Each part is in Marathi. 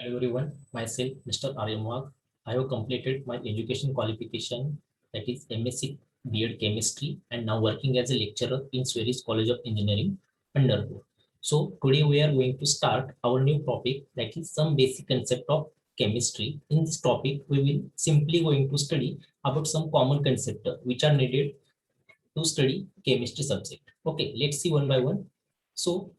Hello everyone, myself Mr. Aryan Wagh. I have completed my education qualification, that is MSc B.Ed Chemistry, and now working as a lecturer in Swedish College of Engineering, Punderpur. So today we are going to start our new topic, that is some basic concept of chemistry. In this topic, we will simply going to study about some common concepts which are needed to study chemistry subject. Okay, let's see one by one. So,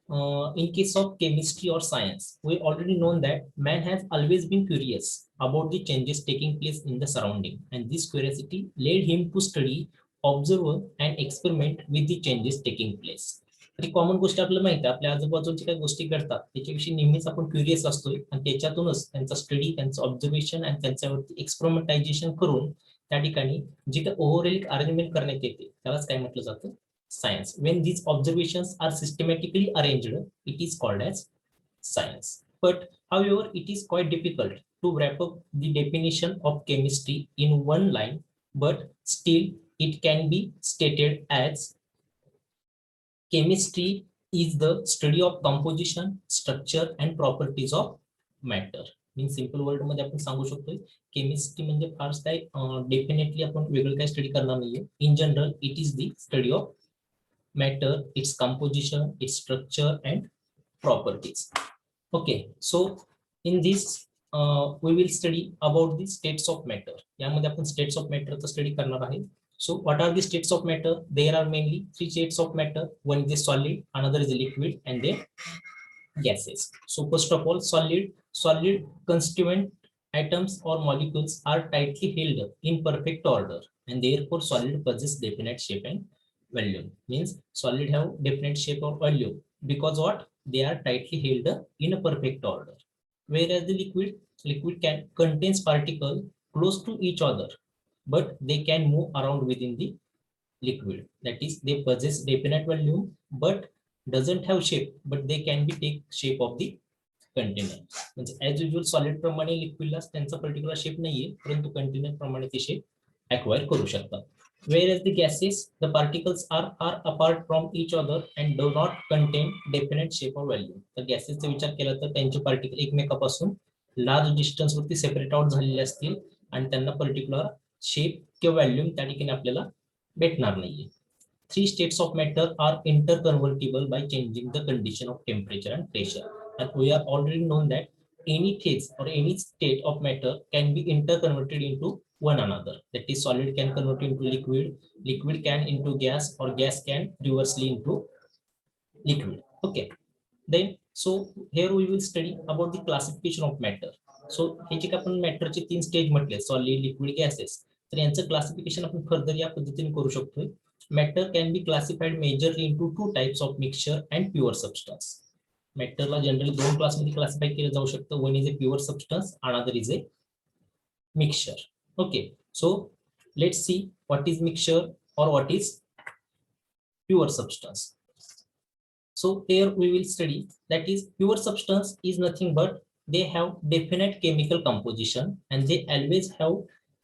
in case of chemistry or science, we already know that man has always been curious about the changes taking place in the surrounding, and this curiosity led him to study, observe, and experiment with the changes taking place. तरी कॉमन गोष्ट आपल्याला माहिती आहे, आपल्या आजूबाजूच्या काही गोष्टी घडतात त्याच्याविषयी नेहमीच आपण क्युरियस असतोय आणि त्याच्यातूनच त्यांचा स्टडी, त्यांचं ऑब्झर्वेशन आणि त्यांच्यावरती एक्सपेरिमेंटायझेशन करून त्या ठिकाणी जी काही ओव्हरऑल अरेंजमेंट करण्यात येते त्यालाच काय म्हटलं जातं, science. When these observations are systematically arranged, it is called as science. But however, it is quite difficult to wrap up the definition of chemistry in one line, but still it can be stated as chemistry is the study of composition, structure and properties of matter. In simple word मध्ये आपण सांगू शकतो केमिस्ट्री म्हणजे फार काय डेफिनेटली आपण वेगळं काय स्टडी करणार नाहीये. In general it is the study of matter, its composition, its structure and properties. Okay, so in this we will study about the states of matter. यामध्ये आपण states of matter चा स्टडी करणार आहे. So what are the states of matter? There are mainly three states of matter. One is solid, another is liquid, and then gases. So first of all, solid constituent atoms or molecules are tightly held in perfect order, and therefore solid possess definite shape and volume. Means solid have definite shape or volume because what, they are tightly held in a perfect order, whereas the liquid can contains particles close to each other, but they can move around within the liquid. That is, they possess definite volume but doesn't have shape, but they can be take shape of the container. म्हणजे as usual solid प्रमाणे लिक्विडला त्यांचा पर्टिक्युलर शेप नाहीये, परंतु कंटेनर प्रमाणे ते शेप acquire करू शकतात. Whereas the gases, the particles are apart from each other and do not contain definite shape or volume. तर गॅसेसचा विचार केला तर त्यांचे पार्टिकल एकमेकांपासून लार्ज डिस्टन्स वरती सेपरेट आउट झालेले असतील आणि त्यांना पर्टिक्युलर शेप किंवा व्हॅल्यूम त्या ठिकाणी आपल्याला भेटणार नाहीये. Three states of matter are interconvertible by changing the condition of temperature and pressure. And we are already known that any phase or any state of matter can be interconverted into one another. That is, solid can convert into liquid, liquid can into gas, or gas can reversely into liquid. Okay, then so here we will study about the classification of matter. So हे जे आपण मॅटरचे तीन स्टेज म्हटले, सॉलिड, लिक्विड, गॅसेस, तर यांचं क्लासिफिकेशन आपण फर्दर या पद्धतीने करू शकतोय. Matter can be classified majorly into two types of mixture and pure substance. मॅटरला जनरली दोन क्लासमध्ये क्लासिफाय केलं जाऊ शकतं. One is a pure substance, another is a mixture. Okay, so let's see what is mixture or what is pure substance. So here we will study, that is, pure substance is nothing but they have definite chemical composition and they always have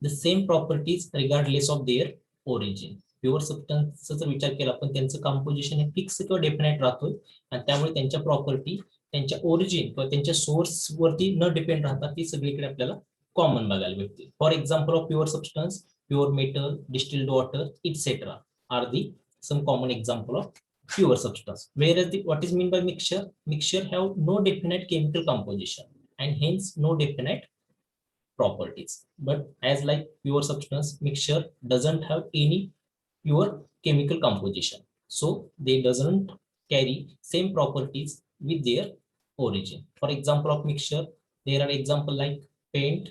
the same properties regardless of their origin. Pure सबस्टन्सचा जर विचार केला आपण, त्यांचं कंपोजिशन हे फिक्स किंवा डेफिनेट राहतोय आणि त्यामुळे त्यांच्या प्रॉपर्टी त्यांच्या ओरिजिन किंवा त्यांच्या सोर्स वरती न डिपेंड राहतात, ती सगळीकडे आपल्याला कॉमन बघायला भेटते. For example of pure substance, pure metal, distilled water etcetera are the some common example of pure substance. Whereas what is meant by mixture have no definite chemical composition and hence no definite properties. But as like pure substance, mixture doesn't have any pure chemical composition, so they doesn't carry same properties with their origin. For example of mixture, there are example like paint,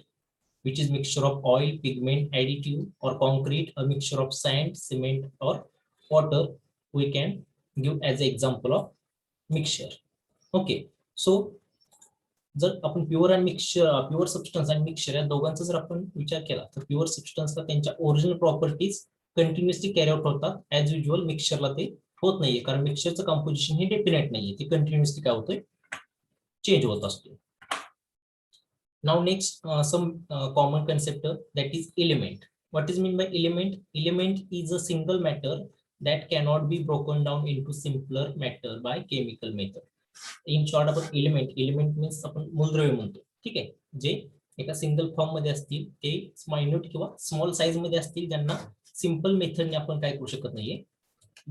which is mixture of oil, pigment, additive, or concrete, a mixture of sand, cement, or water. We can give as an example of mixture. Okay, so जर आपण प्युअर आणि मिक्सचर, प्युअर सबस्टन्स आणि मिक्सचर या दोघांचा जर आपण विचार केला तर प्युअर सबस्टन्सला त्यांच्या original properties continuously carry out होतात. ऍज युजुअल मिक्सचरला ते होत नाहीये, कारण मिक्सचरचं कंपोजिशन हे डेफिनेट नाहीये, ते कंटिन्युअसली काय होतंय, चेंज होत असतो. Now next some common concept, that is element. What is mean by element? Element is a single matter that cannot be broken down into simpler matter by chemical method. In short about element means आपण मूलद्रव्य म्हणतो. ठीक आहे, जे एका सिंगल फॉर्म मध्ये असतील ते मायन्यूट किंवा स्मॉल साईज मध्ये असतील, ज्यांना सिंपल मेथडने आपण काय करू शकत नाहीये,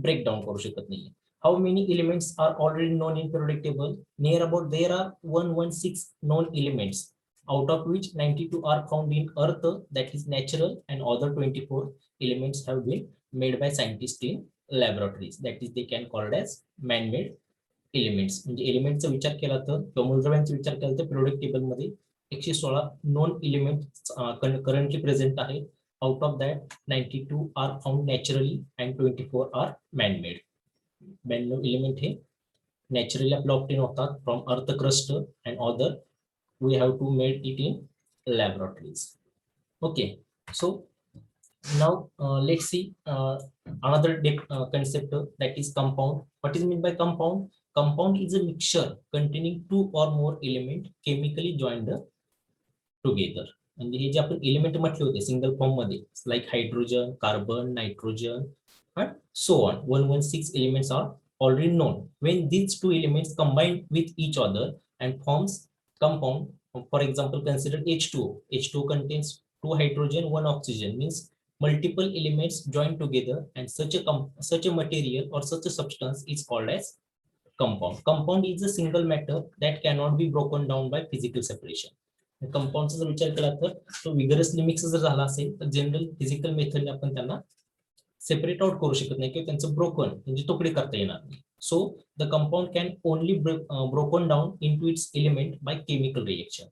ब्रेक डाउन करू शकत नाहीये. How many elements are already known in periodic table? Near about there are 116 known elements, out of which 92 are found in earth, that is natural, and other 24 elements have been made by scientists in laboratories, that is they can called as man-made elements. म्हणजे एलिमेंटचा विचार केला तर किंवा मूलद्रव्यांचा विचार केला तर पिरियोडिक टेबल मध्ये 116 नॉन एलिमेंट करंटली प्रेझेंट आहे. Out of that 92 are found naturally and 24 are manmade. 92 element हे नॅचरली आपले ऑब्टेन होतात from earth crust and other we have to made it in laboratories. Okay, so now let's see another concept, that is compound. What is meant by compound? Compound is a mixture containing two or more element chemically joined together. म्हणजे हे जे आपण एलिमेंट म्हटले होते सिंगल फॉर्म मध्ये, like hydrogen, carbon, nitrogen and so on, 116 elements are already known. When these two elements combine with each other and forms compound, for example consider H2O. H2O contains 2 hydrogen 1 oxygen, means multiple elements joined together, and such a material or such a substance is called as compound. Compound is a single matter that cannot be broken down by physical separation. कंपाऊंडचा जर विचार केला तर तो विगरसली मिक्स जर झाला असेल तर जनरल फिजिकल मेथडने आपण त्यांना सेपरेट आउट करू शकत नाही किंवा त्यांचं ब्रोकन म्हणजे तुकडे करता येणार नाही. So the compound can only broken down into its element by chemical reaction.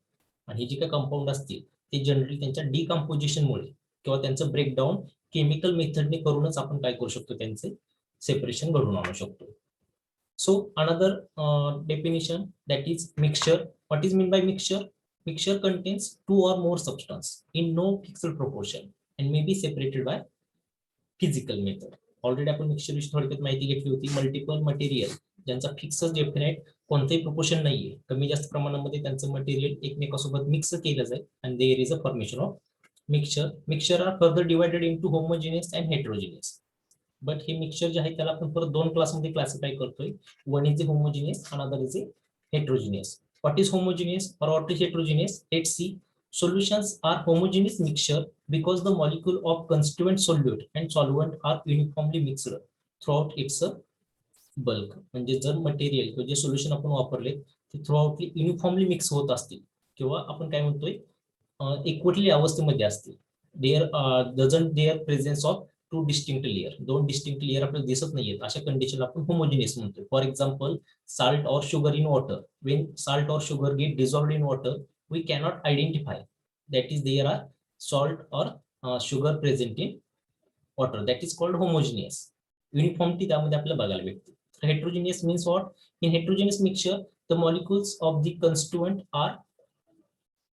आणि हे जे काही कंपाऊंड असतील ते जनरली त्यांच्या डिकम्पोजिशनमुळे किंवा त्यांचं ब्रेकडाऊन केमिकल मेथडने करूनच आपण काय करू शकतो, त्यांचे सेपरेशन घडून आणू शकतो. So another definition, that is mixture. What is mean bye mixture? Mixture contains 2 or more substance in no fixed proportion and may be separated by physical method. Already आपण मिक्सचर विषयी थोडक्यात माहिती घेतली होती. मल्टिपल मटेरियल ज्यांचा फिक्स डेफिनेट कोणतेही प्रोपोर्शन नाहीये, कमी जास्त प्रमाणामध्ये त्यांचं मटेरियल एकमेकांसोबत मिक्स केलं जाईल and there is a formation of mixture. Mixture are further divided into homogeneous and heterogeneous. But हे मिक्सचर जे आहे त्याला आपण परत 2 क्लासमध्ये क्लासिफाय करतोय. One is a homogeneous, another is a heterogeneous. What is homogeneous or what is heterogeneous? Let's see. Solutions are homogeneous mixture because the molecule of constituent solute and solvent are uniformly mixed throughout its bulk. म्हणजे जर मटेरियल किंवा जे सोल्युशन आपण वापरले ते थ्रूआउटली युनिफॉर्मली मिक्स होत असतील किंवा आपण काय म्हणतोय इक्वटली अवस्थेमध्ये असतील. There doesn't their presence of 2 distinct layer, 2 distinct layer आपल्याला दिसत नाहीयेत, अशा कंडिशनला आपण होमोजेनियस म्हणतोय. For example salt or sugar in water. When salt or sugar get dissolved in water, we cannot identify that is there are salt or sugar present in water. That is called homogeneous. Uniformity त्यामध्ये आपल्याला बघायला भेटते. Heterogeneous means what? In heterogeneous mixture, the molecules of the constituent are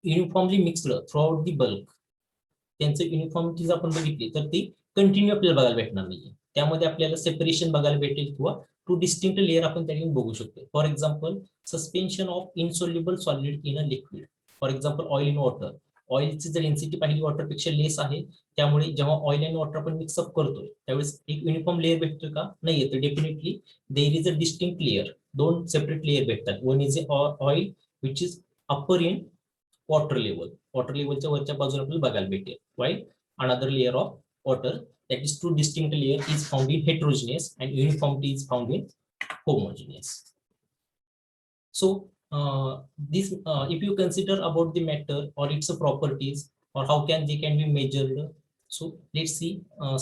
uniformly mixed throughout the bulk. त्यांचं युनिफॉर्मिटी जर आपण बघितली तर ती कंटिन्यू आपल्याला बघायला भेटणार नाहीये. त्यामध्ये आपल्याला सेपरेशन बघायला भेटेल किंवा 2 डिस्टिंक्ट लेयर आपण त्याने बघू शकतो. For example suspension of insoluble solid in a liquid. For example oil in water. ऑइलची जर डेन्सिटी पाहिली वॉटरपेक्षा लेस आहे, त्यामुळे जेव्हा ऑइल आणि वॉटर आपण मिक्सअप करतोय त्यावेळेस एक युनिफॉर्म लेयर भेटतोय का? नाहीये. तर definitely there is a distinct layer. 2 separate layer भेटतात. One is oil which is upper in water level. Water लेवलच्या वरच्या बाजूला आपल्याला बघायला भेटेल. While another layer of water, that is 2 distinct layer, is found in heterogeneous and uniformity is found in homogeneous. So this if you consider about the matter or its properties or how can be measured. So let's see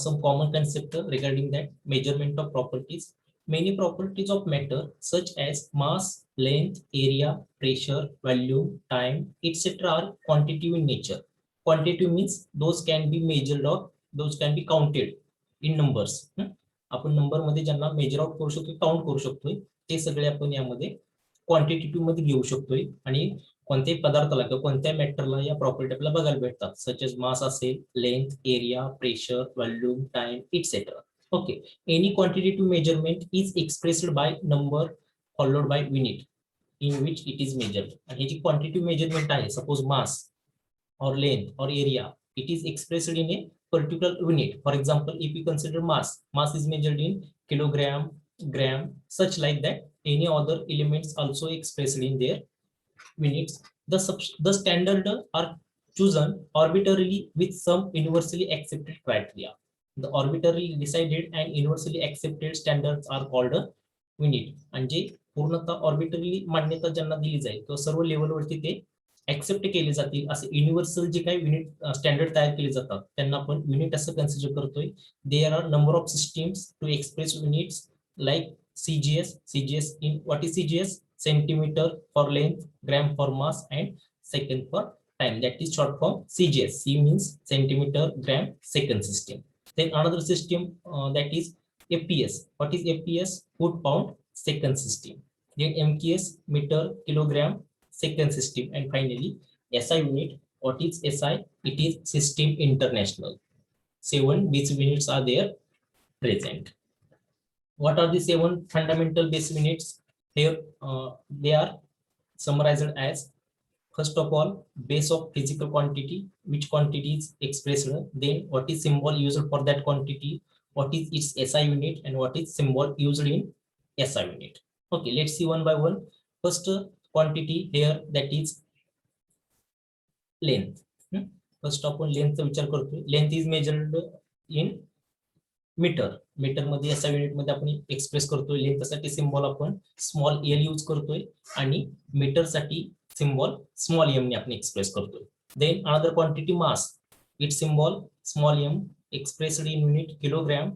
some common concept regarding that measurement of properties. Many properties of matter such as mass, length, area, pressure, volume, time, etc. are quantitative in nature. Quantitative means those can be measured or those can be counted in numbers. आपण नंबर मध्ये ज्यांना मेजर आउट करू शकतो, काउंट करू शकतोय, ते सगळे आपण यामध्ये क्वांटिटेटिव्ह मध्ये घेऊ शकतोय. आणि कोणत्याही पदार्थाला किंवा कोणत्या मॅटरला या प्रॉपर्टी आपल्याला बघायला भेटतात, सच एज मास असेल, length, area, pressure, volume, time etcetera. Okay, any quantitative measurement is expressed by number followed by unit in which it is measured. आणि ही जी क्वांटिटेटिव्ह मेजरमेंट आहे, suppose mass or length or area, it is expressed in a particular unit. For example, if you consider mass is measured in kilogram, gram, such like that. Any other elements also expressed in their units, the standard are chosen arbitrarily with some universally accepted criteria. The arbitrarily decided and universally accepted standards are called unit. आणि जे पूर्णतः ऑर्बिटरली मान्यता ज्यांना दिली जाईल किंवा सर्व लेवलवरती ते ऍक्सेप्ट केले जातील असे युनिव्हर्सल जे काही युनिट स्टँडर्ड तयार केले जातात त्यांना आपण युनिट असं कन्सिडर करतोय. There are number of systems to express units like CGS in what is CGS? Centimeter for length, gram for mass, and second for time. That is short form CGS. C means centimeter, gram, second system. Then another system that is FPS. What is FPS? Foot, pound, second system. Then MKS, meter, kilogram, second system. And finally SI unit. What is SI? It is System International. 7 basic units are there present. What are the 7 fundamental base units? Here they are summarized as, first of all, base of physical quantity, which quantity is expressed, then what is symbol used for that quantity, what is its SI unit, and what is symbol used in SI unit. Okay, let's see one by one. First quantity here, that is length. First of all, length विचार करतोय. Length is measured in metre. Metre मध्ये एसआय युनिट मध्ये आपण एक्सप्रेस करतोय. लेंथ साठी सिम्बॉल आपण स्मॉल एल यूज करतोय आणि मीटर साठी सिम्बॉल स्मॉल एम ने आपण एक्सप्रेस करतोय. Then another quantity mass, its symbol small m expressed in unit kilogram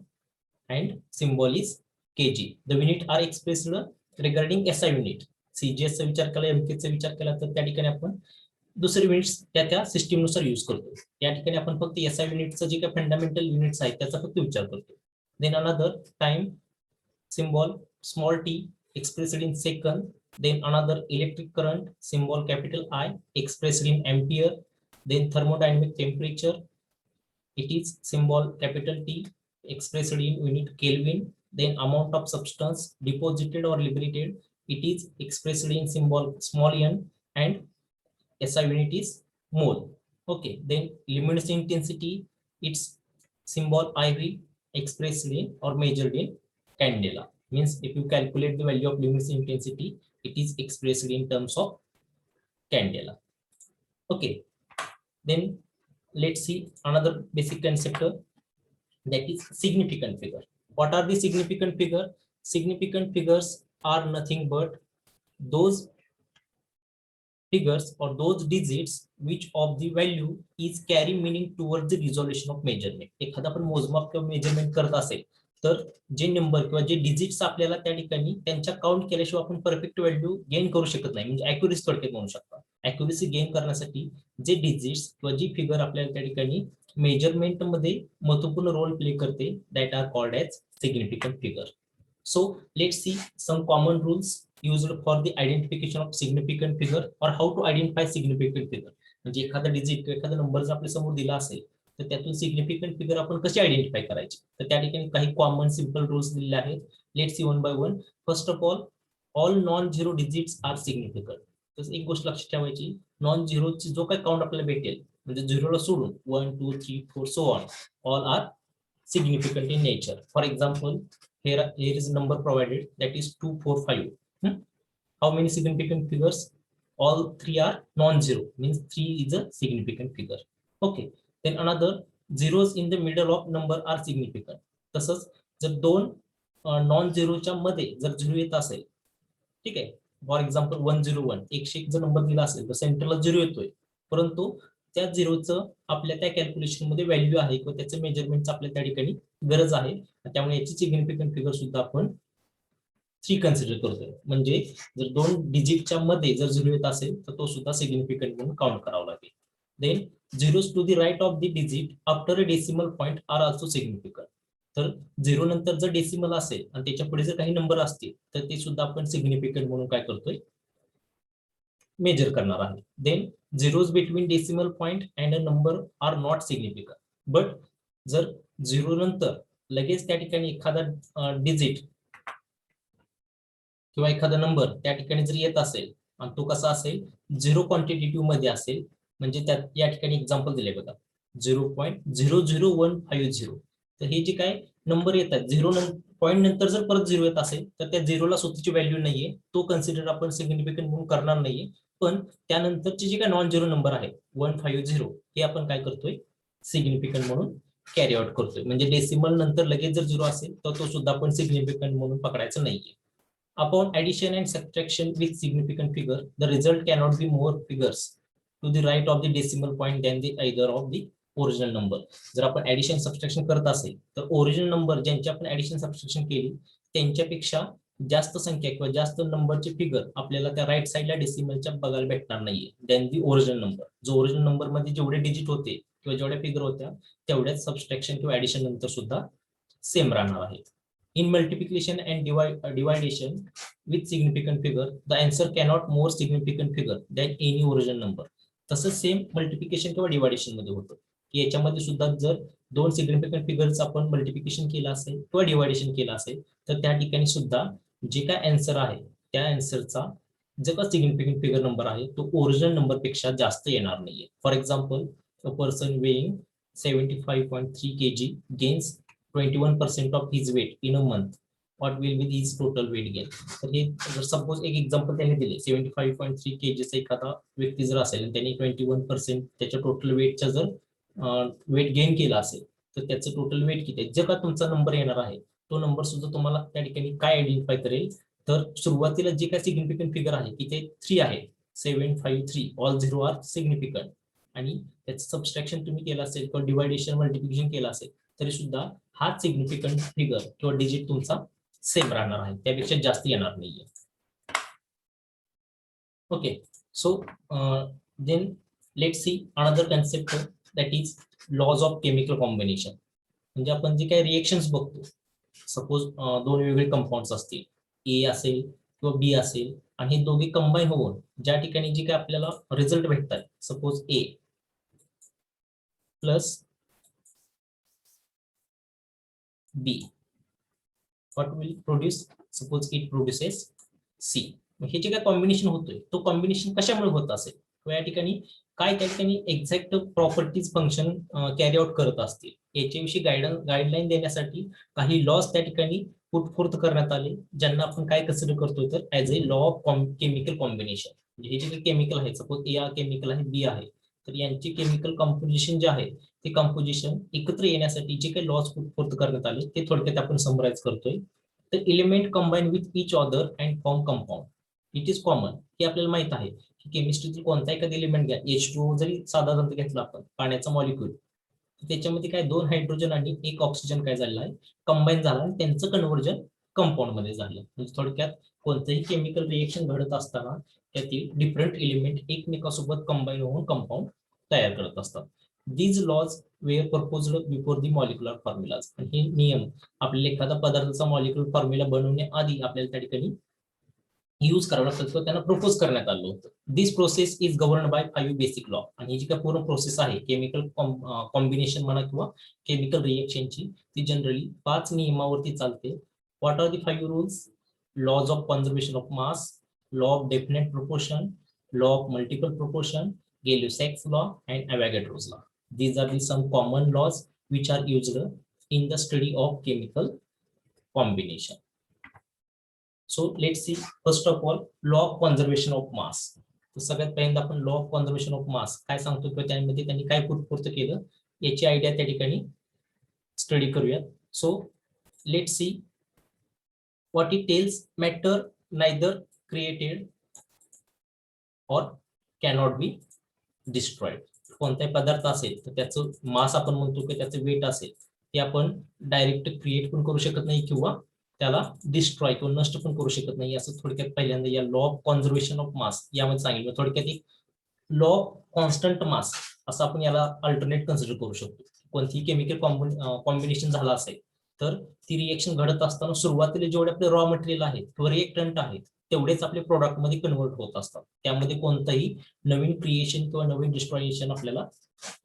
and symbol is kg. The unit are expressed regarding SI unit. CGS चा विचार केला, MK चा विचार केला तर त्या ठिकाणी आपण दुसरे युनिट्स त्या सिस्टीम नुसार यूज करतो. या ठिकाणी आपण फक्त SI युनिटचं जे काही फंडामेंटल युनिट्स आहेत त्याचा फक्त विचार करतो. Then another time symbol small t expressed in second. Then another electric current symbol capital I expressed in ampere. Then thermodynamic temperature, it is symbol capital T expressed in unit Kelvin. Then amount of substance deposited or liberated, it is expressed in symbol small n and SI unit is mole. Okay, then luminous intensity, its symbol IV expressed in or measured in candela. Means if you calculate the value of luminous intensity, it is expressed in terms of candela. Okay, then let's see another basic concept, that is significant figure. What are the significant figure? Significant figures are nothing but those figures or those digits which of the value is carry meaning towards the resolution of measurement. एखादा आपण मोजमाप किंवा मेजरमेंट करत असेल तर जे नंबर किंवा जे डिजिट्स आपल्याला त्या ठिकाणी त्यांच्या काउंट केल्याशिवाय आपण परफेक्ट व्हॅल्यू गेन करू शकत नाही. म्हणजे ऍक्युरेसी थोडक्यात म्हणू शकता. ऍक्युरेसी गेन करण्यासाठी जे डिजिट्स किंवा जी फिगर आपल्याला त्या ठिकाणी मेजरमेंट मध्ये महत्वपूर्ण रोल प्ले करते, that are called as significant figure. So let's see some common rules used for the identification of significant figure or how to identify significant figure. म्हणजे एखादा डिजिट किंवा एखादा नंबर जर आपल्या समोर दिला असेल तर त्यातून सिग्निफिकंट फिगर आपण कशी आयडेंटिफाय करायची, तर त्या ठिकाणी काही कॉमन सिंपल रूल्स दिलेले आहेत. Let's see one by one. First of all non zero digits are significant. तर एक गोष्ट लक्षात ठेवायची, नॉन झिरोची जो काही काउंट आपल्याला भेटेल म्हणजे झिरोला सोडून 1 2 3 4 so on, all are significant in nature. For example, here is a number provided, that is 2 4 5. How many significant figures? All three are non-zero, means 3 is a significant figure. Okay, then another, zeros in the middle of number are significant. तसंच जर दोन नॉन झिरोच्या मध्ये जर झिरो येत असेल, ठीक आहे, फॉर एक्झाम्पल 101 101 जर नंबर दिला असेल तर सेंटरला झिरो येतोय, परंतु त्या झिरोचं आपल्या त्या कॅल्क्युलेशन मध्ये व्हॅल्यू आहे किंवा त्याचं मेजरमेंटचं आपल्या त्या ठिकाणी गरज आहे, त्यामुळे याची सिग्निफिकंट फिगर सुद्धा आपण 3 कन्सिडर करतोय. म्हणजे जर दोन डिजिटच्या मध्ये जर झिरो येत असेल तर तो सुद्धा सिग्निफिकंट म्हणून काउंट करावा लागेल. Then zeros to the right of the digit after a decimal point are also significant. तर झिरो नंतर जर डेसिमल असेल आणि त्याच्या पुढे जर काही नंबर असतील तर ते सुद्धा आपण सिग्निफिकंट म्हणून काय करतोय, मेजर करणार आहे. Then zeros between decimal point and a number are not significant. But जर झिरो नंतर लगेच त्या ठिकाणी एखादा डिजिट किंवा एखादा नंबर त्या ठिकाणी जर येत असेल आणि तो कसा असेल, झिरो क्वांटिटेटिव्ह मध्ये असेल, म्हणजे त्यात या ठिकाणी एक्झाम्पल दिले बघा 0.00150. तर हे जे काय नंबर येतात झिरो पॉईंट नंतर जर परत झिरो येत असेल तर त्या झिरोला स्वतःची व्हॅल्यू नाहीये, तो कन्सिडर आपण सिग्निफिकंट म्हणून करणार नाहीये, पण त्यानंतरचे जे काही नॉन झिरो नंबर आहेत 150 हे आपण काय करतोय सिग्निफिकंट म्हणून कॅरी आउट करतोय. म्हणजे डेसिमल नंतर लगेच जर झिरो असेल तर तो सुद्धा आपण सिग्निफिकंट म्हणून पकडायचं नाहीये. Upon addition and subtraction with significant figure, the result cannot be more figures to the right of the decimal point than the either of the original number. जर आपण ऍडिशन सबस्ट्रॅक्शन करत असेल तर ओरिजिनल नंबर ज्यांची आपण ऍडिशन सबस्ट्रॅक्शन केली त्यांच्यापेक्षा जास्त संख्या किंवा जास्त नंबरचे फिगर आपल्याला त्या राईट साईडला डेसिमलच्या बघायला भेटणार नाहीये दॅन दी ओरिजिनल नंबर. जो ओरिजिनल नंबर मध्ये जेवढे डिजिट होते किंवा जेवढ्या फिगर होत्या तेवढ्याच सबस्ट्रॅक्शन किंवा ऍडिशन नंतर सुद्धा सेम राहणार आहेत. In multiplication and division with significant figure, the answer cannot more significant figure than any original number. तसंच सेम मल्टिप्लिकेशन किंवा डिवायडेशन मध्ये होतं की याच्यामध्ये सुद्धा जर दोन सिग्निफिकंट फिगर्स आपण मल्टिप्लिकेशन केलं असेल किंवा डिवायडेशन केलं असेल तर त्या ठिकाणी सुद्धा जे काय आन्सर आहे त्या आन्सरचा जो का सिग्निफिकंट फिगर नंबर आहे तो ओरिजिनल नंबर पेक्षा जास्त येणार नाहीये. For example a person weighing 75.3 kg gains 21% of his weight in a month. What will be his total weight gain? तर हे जर सपोज एक एक्झाम्पल त्याने दिले 75.3 kg चा एखादा व्यक्ती जर असेल आणि त्यांनी 21% त्याच्या टोटल वेटचा जर वेट गेन केला असेल तर त्याचं टोटल वेट किती आहे जे का तुमचा नंबर येणार आहे तो नंबर सुद्धा तुम्हाला त्या ठिकाणी काय आयडेंटिफाय करेल तर सुरुवातीला जे काय सिग्निफिकंट फिगर आहे की ते 3 आहे 753 ऑल झिरो आर सिग्निफिकंट आणि त्याचं सबस्ट्रॅक्शन तुम्ही केलं असेल किंवा डिवायडेशन मल्टिप्लिकेशन केलं असेल तरी सुद्धा हाच सिग्निफिकंट फिगर किंवा डिजिट तुमचा सेम राहणार आहे त्यापेक्षा जास्त येणार नाहीये. Okay so then let see another concept that is laws of chemical combination. म्हणजे आपण जे काही रिएक्शन्स बघतो सपोज दोन वेगवेगळे कंपाऊंड्स असतील ए असेल किंवा बी असेल आणि हे दोघे कंबाईन होऊन ज्या ठिकाणी जे काही आपल्याला रिझल्ट भेटतात suppose A plus B, what will produce? Suppose it produces C. हे जे काय कॉम्बिनेशन होतोय तो कॉम्बिनेशन कशामुळे होत असेल किंवा या ठिकाणी काय त्या ठिकाणी exact properties function carry out करत असतील याच्याविषयी गाईडलाईन देण्यासाठी काही लॉज त्या ठिकाणी पुटफोर्थ करण्यात आले ज्यांना आपण काय कन्सिडर करतोय तर as a law of chemical combination. म्हणजे हे जे काही केमिकल आहे सपोज ए हा केमिकल आहे बी आहे तर यांची केमिकल कॉम्पोजिशन जे आहे ते कंपोजिशन एकत्र येण्यासाठी जे काही लॉज पुटफोर्थ करण्यात आले ते थोडक्यात आपण समराइज करतोय. तर element combine with each other and form compound. It is common हे आपल्याला माहित आहे की केमिस्ट्रीतील कोणता एखादा एलिमेंट घ्या H2O जरी साधारणतः घेतला आपण पाण्याचा मॉलिक्यूल त्याच्यामध्ये काय दोन हायड्रोजन आणि एक ऑक्सिजन काय झालेला आहे कंबाईन झाला आणि त्यांचं कन्व्हर्जन कंपाऊंड मध्ये झालं. म्हणजे थोडक्यात कोणतंही केमिकल रिएक्शन घडत असताना त्यातील डिफरंट एलिमेंट एकमेकांसोबत कंबाईन होऊन कंपाऊंड तयार करत असतात. These laws were proposed before the molecular formulas. हे नियम आपल्याला एखादा पदार्थाचा मॉलिक्युलर फॉर्म्युला बनवण्याआधी आपल्याला त्या ठिकाणी यूज करावं लागतं किंवा त्यांना प्रपोज करण्यात आलं होतं. This process is govern by 5 basic law. आणि ही जी काय पूर्ण प्रोसेस आहे केमिकल कॉम्बिनेशन म्हणा किंवा केमिकल रिएक्शनची ती जनरली 5 नियमावरती चालते. What are the 5 rules? Laws of conservation of mass, law of definite proportion, law of multiple proportion, Gay-Lussac's law and Avogadro's law. These are the some common laws which are used in the study of chemical combination. So let's see first of all law of conservation of mass. तर सगळ्यात पहिल्यांदा आपण लॉ ऑफ कन्झर्वेशन ऑफ मास काय सांगतो किंवा त्यामध्ये त्यांनी काय पुटफोर्थ केलं याची आयडिया त्या ठिकाणी स्टडी करूयात. So let see what it tails matter neither created और कॅनॉट बी डिस्ट्रॉइड. कोणताही पदार्थ असेल तर त्याचं मास आपण म्हणतो की त्याचं वेट असेल ते आपण डायरेक्ट क्रिएट पण करू शकत नाही किंवा त्याला डिस्ट्रॉय किंवा नष्ट पण करू शकत नाही असं थोडक्यात पहिल्यांदा या लॉ ऑफ कॉन्झर्वेशन ऑफ मास यामध्ये सांगितलं. थोडक्यात एक लॉ ऑफ कॉन्स्टंट मास असं आपण याला अल्टरनेट कन्सिडर करू शकतो. कोणतीही केमिकल कॉम्बिनेशन झाला असेल तर ती रिएक्शन घडत असताना सुरुवातीला जेवढे आपले रॉ मटेरियल आहेत किंवा रिएक्टंट आहेत तेवढेच आपले प्रोडक्ट मध्ये कन्वर्ट होत असतात. त्यामध्ये कोणतंही नवीन क्रिएशन किंवा नवीन डिस्ट्रॉयशन आपल्याला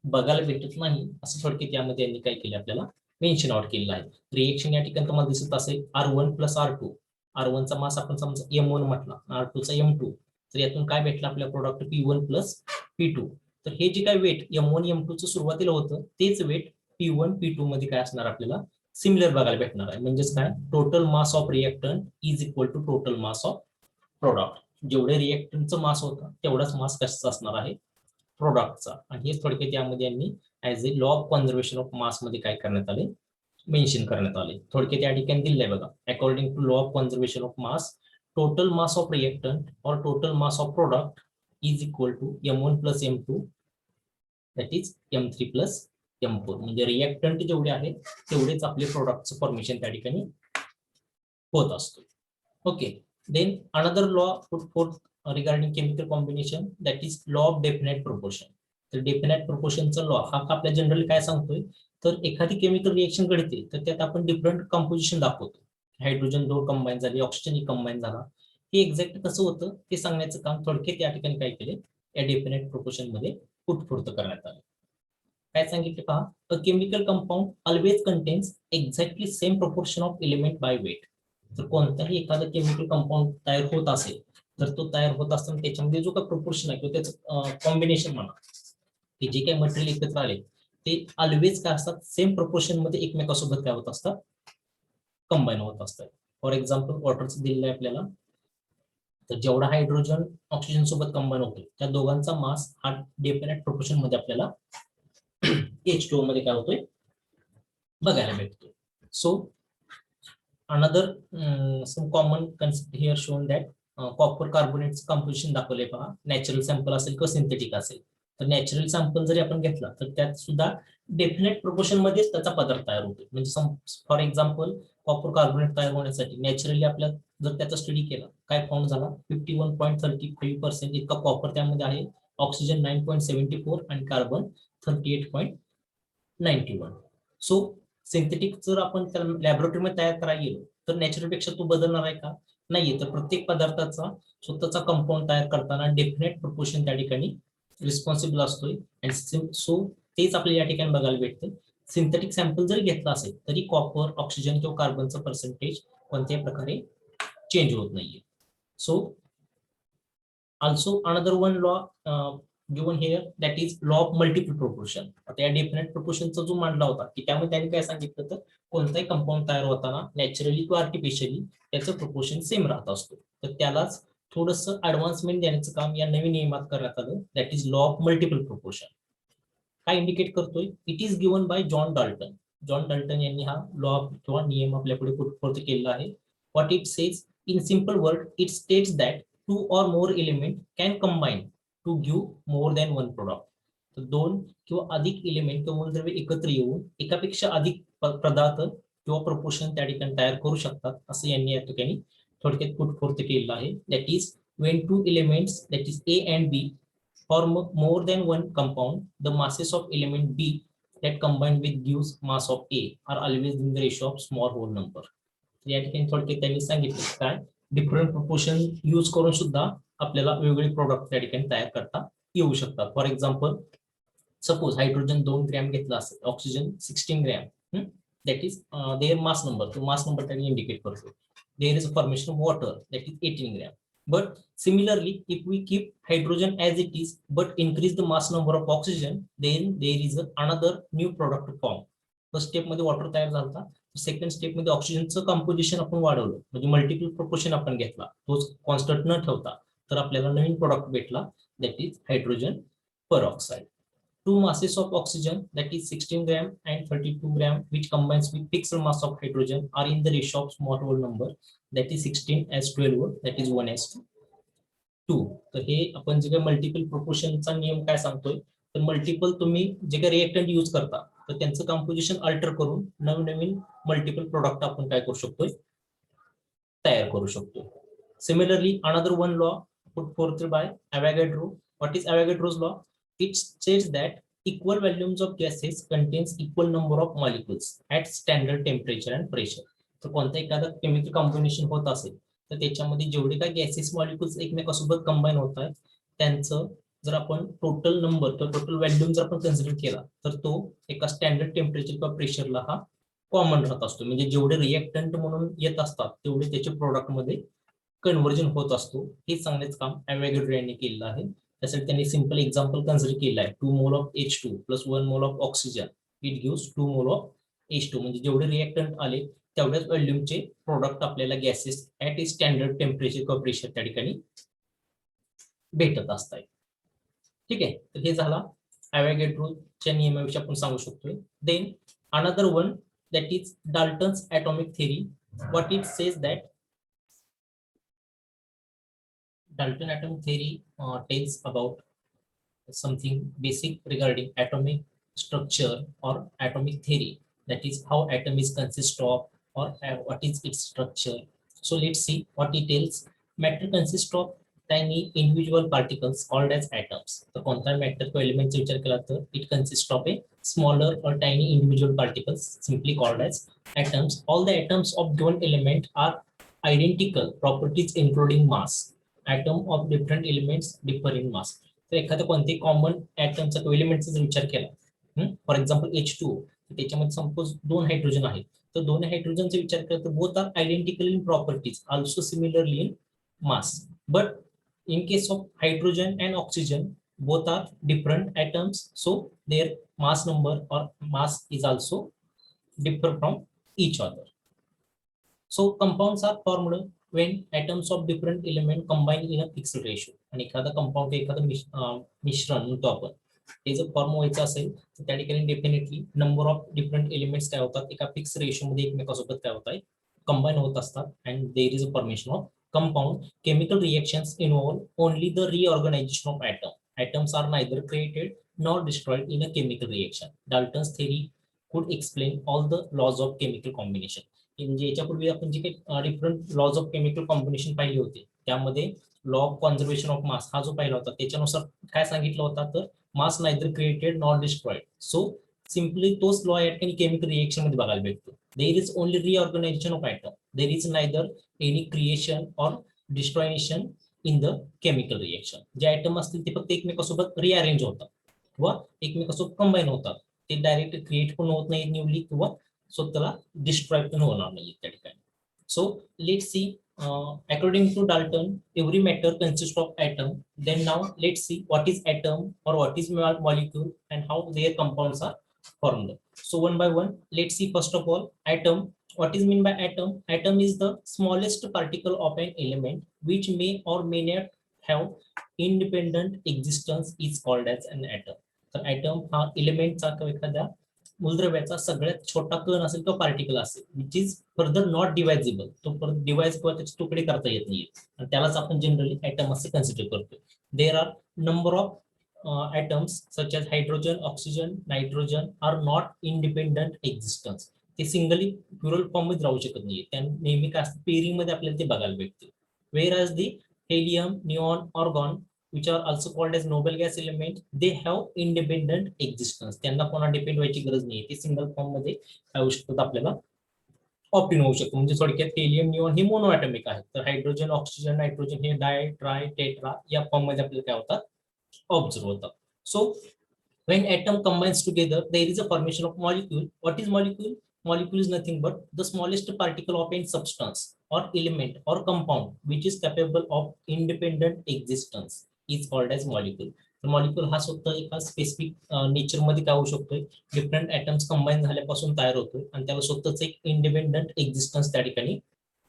बघायला भेटत नाही असं थोडक्यात यामध्ये यांनी काय केलं आपल्याला मेन्शन आउट केलेलं आहे. रिएक्शन या ठिकाणी तुम्हाला दिसत असेल R1 प्लस R2. R1 चा मास आपण समजा M1 म्हटला R2 चा M2 तर यातून काय भेटलं आपल्या प्रोडक्ट P1 प्लस P2. तर हे जे काय वेट M1 M2 चं सुरुवातीला होतं तेच वेट P1 P2 मध्ये काय असणार आपल्याला सिमिलर बघायला भेटणार आहे. म्हणजेच काय total mass of reactant is equal to total mass of product. जेवढे रिएक्टंटचं मास होता तेवढाच मास कशाचा असणार आहे, प्रोडक्टचा. आणि हे थोडक्यात यामध्ये यांनी as a law of conservation of मास मध्ये काय करण्यात आले, मेन्शन करण्यात आले. थोडक्यात या ठिकाणी दिलंय बघा, according to law of conservation of mass, total mass of reactant और total mass of product is equal to M1 plus M2 that is M3 plus M4. म्हणजे रिएक्टंट जेवढे आहेत तेवढेच आपले प्रोडक्टचं फॉर्मेशन त्या ठिकाणी होत असतो. Okay, then another law put forth regarding chemical combination that is law of definite proportion. तर डेफिनेट प्रोपोर्शनचा लॉ हा आपल्या जनरली काय सांगतोय, तर एखादी केमिकल रिएक्शन घडते तर त्यात आपण डिफरंट कंपोजिशन दाखवतो. हायड्रोजन 2 कंबाईन झाली, ऑक्सिजन कंबाईन झाला, हे एक्झॅक्ट कसं होतं ते सांगण्याचं काम थोडक्यात या ठिकाणी काय केले, या डेफिनेट प्रोपोर्शन मध्ये पुटफोर्थ करण्यात आले. काय सांगितले पहा, a chemical compound always contains exactly same proportion of element by weight. तर कोणताही एखादा केमिकल कंपाऊंड तयार होत असेल तर तो तयार होत असताना त्याच्यामध्ये जो काही प्रोपोर्शन आहे किंवा त्याचं कॉम्बिनेशन म्हणा, की जे काही मटेरियल एकत्र आले ते ऑलवेज काय असतात, सेम प्रोपोर्शन मध्ये एकमेकासोबत काय होत असतात, कंबाईन होत असतात. फॉर एक्झाम्पल वॉटरचं दिलेलं आहे आपल्याला, तर जेवढा हायड्रोजन ऑक्सिजन सोबत कंबाईन होतो त्या दोघांचा मास हा डेफिनेट प्रोपोर्शन मध्ये आपल्याला H2O मध्ये काय होतोय बघायला भेटतो. So another some common concept here shown that copper कार्बोनेटचं कंपोजिशन दाखवलंय पहा, नॅचरल सॅम्पल असेल किंवा सिंथेटिक असेल. तर नॅचरल सॅम्पल जरी आपण घेतला तर त्यात सुद्धा डेफिनेट प्रोपोर्शन मध्येच त्याचा पदार्थ तयार होतो. म्हणजे फॉर एक्झाम्पल कॉपर कार्बोनेट तयार होण्यासाठी नॅचरली आपल्या जर त्याचा स्टडी केला काय फाउंड झाला, 51.35% इतका कॉपर त्यामध्ये आहे, ऑक्सिजन 9.74 आणि कार्बन 38.91. सो सिंथेटिक जर आपण त्याला लॅबोरेटरीमध्ये तयार करायला गेलो तर नॅचरल पेक्षा तो बदलणार आहे का, नाहीये. तर प्रत्येक पदार्थाचा स्वतःचा कंपाऊंड तयार करताना डेफिनेट प्रोपोर्शन त्या ठिकाणी रिस्पॉन्सिबल असतोय. आणि सो तेच आपल्याला या ठिकाणी बघायला भेटते. सिंथेटिक सॅम्पल जरी घेतला असेल तरी कॉपर, ऑक्सिजन किंवा कार्बनचं पर्सेंटेज कोणत्याही प्रकारे चेंज होत नाहीये. So also another one law given here that is law of multiple proportion. आता या डेफिनेट प्रोपोर्शनचा जो मांडला होता की त्यामध्ये त्यांनी काय सांगितलं, तर कोणताही कंपाऊंड तयार होताना नॅचरली किंवा आर्टिफिशियली त्याचं प्रोपोर्शन सेम राहत असतो. तर त्यालाच थोडंसं ऍडव्हान्समेंट देण्याचं काम या नवीन नियमात करण्यात आलं, that is law of multiple proportion. काय इंडिकेट करतोय, it is given bye John Dalton. John Dalton यांनी हा लॉ किंवा नियम आपल्यापुढे पुट केलेला आहे. What it says in simple word, it states that 2 or more element can combine to give more than one product. तर 2 किंवा अधिक एलिमेंट किंवा मूलद्रव्य एकत्र येऊन एकापेक्षा अधिक पदार्थ किंवा प्रोपोर्शन त्या ठिकाणी तयार करू शकतात, असं यांनी या ठिकाणी थोडक्यात पुटफोर्थ केलेलं आहे. That is when 2 elements that is A and B form more than one compound, the masses of element B that combine with gives mass of A are always in the ratio of small whole number. या ठिकाणी थोडक्यात त्यांनी सांगितलं काय, डिफरंट प्रोपोर्शन यूज करून सुद्धा आपल्याला वेगवेगळे प्रोडक्ट त्या ठिकाणी तयार करता येऊ शकतात. For example suppose hydrogen 2 gram घेतला असेल, oxygen 16 gram, that is their mass number, तो मास नंबर त्यांनी इंडिकेट करतो. There is a formation of water that is 18 gram. But similarly if we keep hydrogen as it is but increase the mass number of oxygen, then there is another new product form. First step मध्ये वॉटर तयार झाला, सेकंड स्टेप मध्ये ऑक्सिजनचं कंपोजिशन आपण वाढवलं, म्हणजे मल्टिपल प्रोपोर्शन आपण घेतला, तोच कॉन्स्टंट न ठेवता, तर आपल्याला नवीन प्रोडक्ट भेटला, that is hydrogen peroxide. 2 masses of oxygen that is 16 gram and 32 gram which combines with fixed mass of hydrogen are in the ratio of small whole number that is 16:12 that is 1:2. तर हे आपण जे काही मल्टिपल प्रोपोर्शनचा नियम काय सांगतोय, तर मल्टिपल तुम्ही जे काही रिएक्टंट यूज करता तर त्यांचं कंपोजिशन अल्टर करून नवीन मल्टिपल प्रोडक्ट आपण काय करू शकतोय, तयार करू शकतो. Similarly another one law put forth by Avogadro. What is Avogadro's law? It states that equal volumes of gases contains equal number of molecules at standard temperature and pressure. तर कोणता एखादा केमिकल कॉम्बिनेशन होत असेल तर त्याच्यामध्ये जेवढे काही गॅसेस मॉलिक्युल्स एकमेकांसोबत कंबाईन होत आहेत त्यांचं जर आपण टोटल नंबर किंवा टोटल व्हॅल्यूम जर आपण कन्सिडर केला तर तो एका स्टँडर्ड टेम्परेचर किंवा प्रेशरला हा कॉमन राहत असतो. म्हणजे जेवढे रिएक्टंट म्हणून येत असतात तेवढे त्याच्या प्रोडक्ट मध्ये कन्व्हर्जन होत असतो. हे सांगण्याचं काम अवॅगॅड्रो यांनी केलेलं आहे. त्यासाठी त्यांनी सिंपल एक्झाम्पल कन्सिडर केलं आहे, 2 mole of H2 plus 1 mole of oxygen it gives 2 mole of H2. म्हणजे जेवढे रिएक्टंट आले तेवढ्याच व्हॉल्यूमचे प्रोडक्ट आपल्याला gases at A standard temperature किंवा प्रेशर त्या ठिकाणी भेटत असतात. ठीक आहे, तर हे झाला ॲव्होगॅड्रोच्या नियमाविषयी आपण सांगू शकतोय. Then another one that is Dalton's atomic theory. What it says that Dalton atomic theory tells about something basic regarding atomic structure or atomic theory, that is how atom is consist of or what is its structure. So let's see what it tells. Matter consists of tiny individual particles called as atoms. तर कोणता मॅटर को एलिमेंटचा विचार केला तर it consists of a smaller or tiny individual particles simply called as atoms. All the atoms of given element are identical properties including mass. Atom of different elements differ in mass. तर एखाद्या कोणत्याही कॉमन ऍटमचा किंवा एलिमेंटचा जर विचार केला, फॉर एक्झाम्पल H2O, त्याच्यामध्ये सपोज 2 हायड्रोजन आहेत, तर 2 हायड्रोजनचा विचार केला तर both are identical in properties also similarly in mass. But in case of hydrogen and oxygen both are different atoms, so their mass number or mass is also differ from each other. So compounds are formed when atoms of different element combine in a fixed ratio. आणि एखादा कंपाऊंड एखादं मिश्रण म्हणतो आपण, हे जर फॉर्म व्हायचं असेल तर त्या ठिकाणी definitely number of different elements काय होतात, एका फिक्स रेशो मध्ये एकमेकांसोबत काय होत आहे, कंबाईन होत असतात. And there is a formation of compound. Chemical reactions involve only the reorganization of atom. Atoms are neither created nor destroyed in a chemical reaction. Dalton's theory could explain all the laws of chemical combination. म्हणजे याच्यापूर्वी आपण जे काही different laws of chemical combination पाहिले होते, त्यामध्ये law of conservation of mass हा जो पाहिला होता, त्याच्यानुसार काय सांगितलं होता तर mass neither created not destroyed. So simply तोच लॉ या ठिकाणी केमिकल रिएक्शन मध्ये बघायला भेटतो. There is only reorganisation of atom, there is neither any creation or destroynation in the chemical reaction. जे ॲटम असतील ते फक्त एकमेकांसोबत रिअरेंज होतात किंवा एकमेकांसोबत कंबाईन होतात. ते डायरेक्ट क्रिएट पण होत नाही न्यूली किंवा स्वतःला डिस्ट्रॉय पण होणार नाही त्या ठिकाणी. So let's see, according to Dalton, every matter consists of atom. Then now let's see what is atom or what is molecule and how their compounds are formed. So one by one, let's see. First of all, atom. What is mean by atom? Atom is the smallest particle of an element which may or may not have independent existence is called as an atom. तर atom हा एलिमेंटचा किंवा एखाद्या मूलद्रव्याचा सगळ्यात छोटा कण असेल तो पार्टिकल असेल विच इज फर्दर नॉट डिवायझेबल. तो परत डिवाइज किंवा त्याचे तुकडे करता येत नाहीये, आणि त्यालाच आपण जनरली ॲटम असे कन्सिडर करतो. There are number of atoms such as hydrogen, oxygen, nitrogen are not independent existence. ते सिंगली प्युरल फॉर्म मध्ये राहू शकत नाहीये, त्या नेहमी काय असतं पेरिंग मध्ये आपल्याला ते बघायला भेटते. Whereas the helium, neon, argon which are also called as noble gas element, they have independent existence. त्यांना कोणा डिपेंड व्हायची गरज नाही, ते सिंगल फॉर्म मध्ये काय होऊ शकतात आपल्याला ऑप्टिन होऊ शकतो. म्हणजे थोडक्यात हेलियम, निऑन हे मोनोएटॉमिक आहेत, तर हायड्रोजन, ऑक्सिजन, नायट्रोजन हे डाय, ट्राय, टेट्रा या फॉर्म मध्ये आपल्याला काय होतात ऑब्झर्व होतात. So when atom combines together there is a formation of molecule. What is molecule? Molecule is nothing but the smallest particle of a substance or element or compound which is capable of independent existence is called as molecule. तर मॉलिक्यूल हा स्वतः एका स्पेसिफिक नेचर मध्ये काय होऊ शकतोय, डिफरंट ॲटम्स कंबाईन झाल्यापासून तयार होतोय आणि त्याला स्वतःच एक इंडिपेंडंट एक्झिस्टन्स त्या ठिकाणी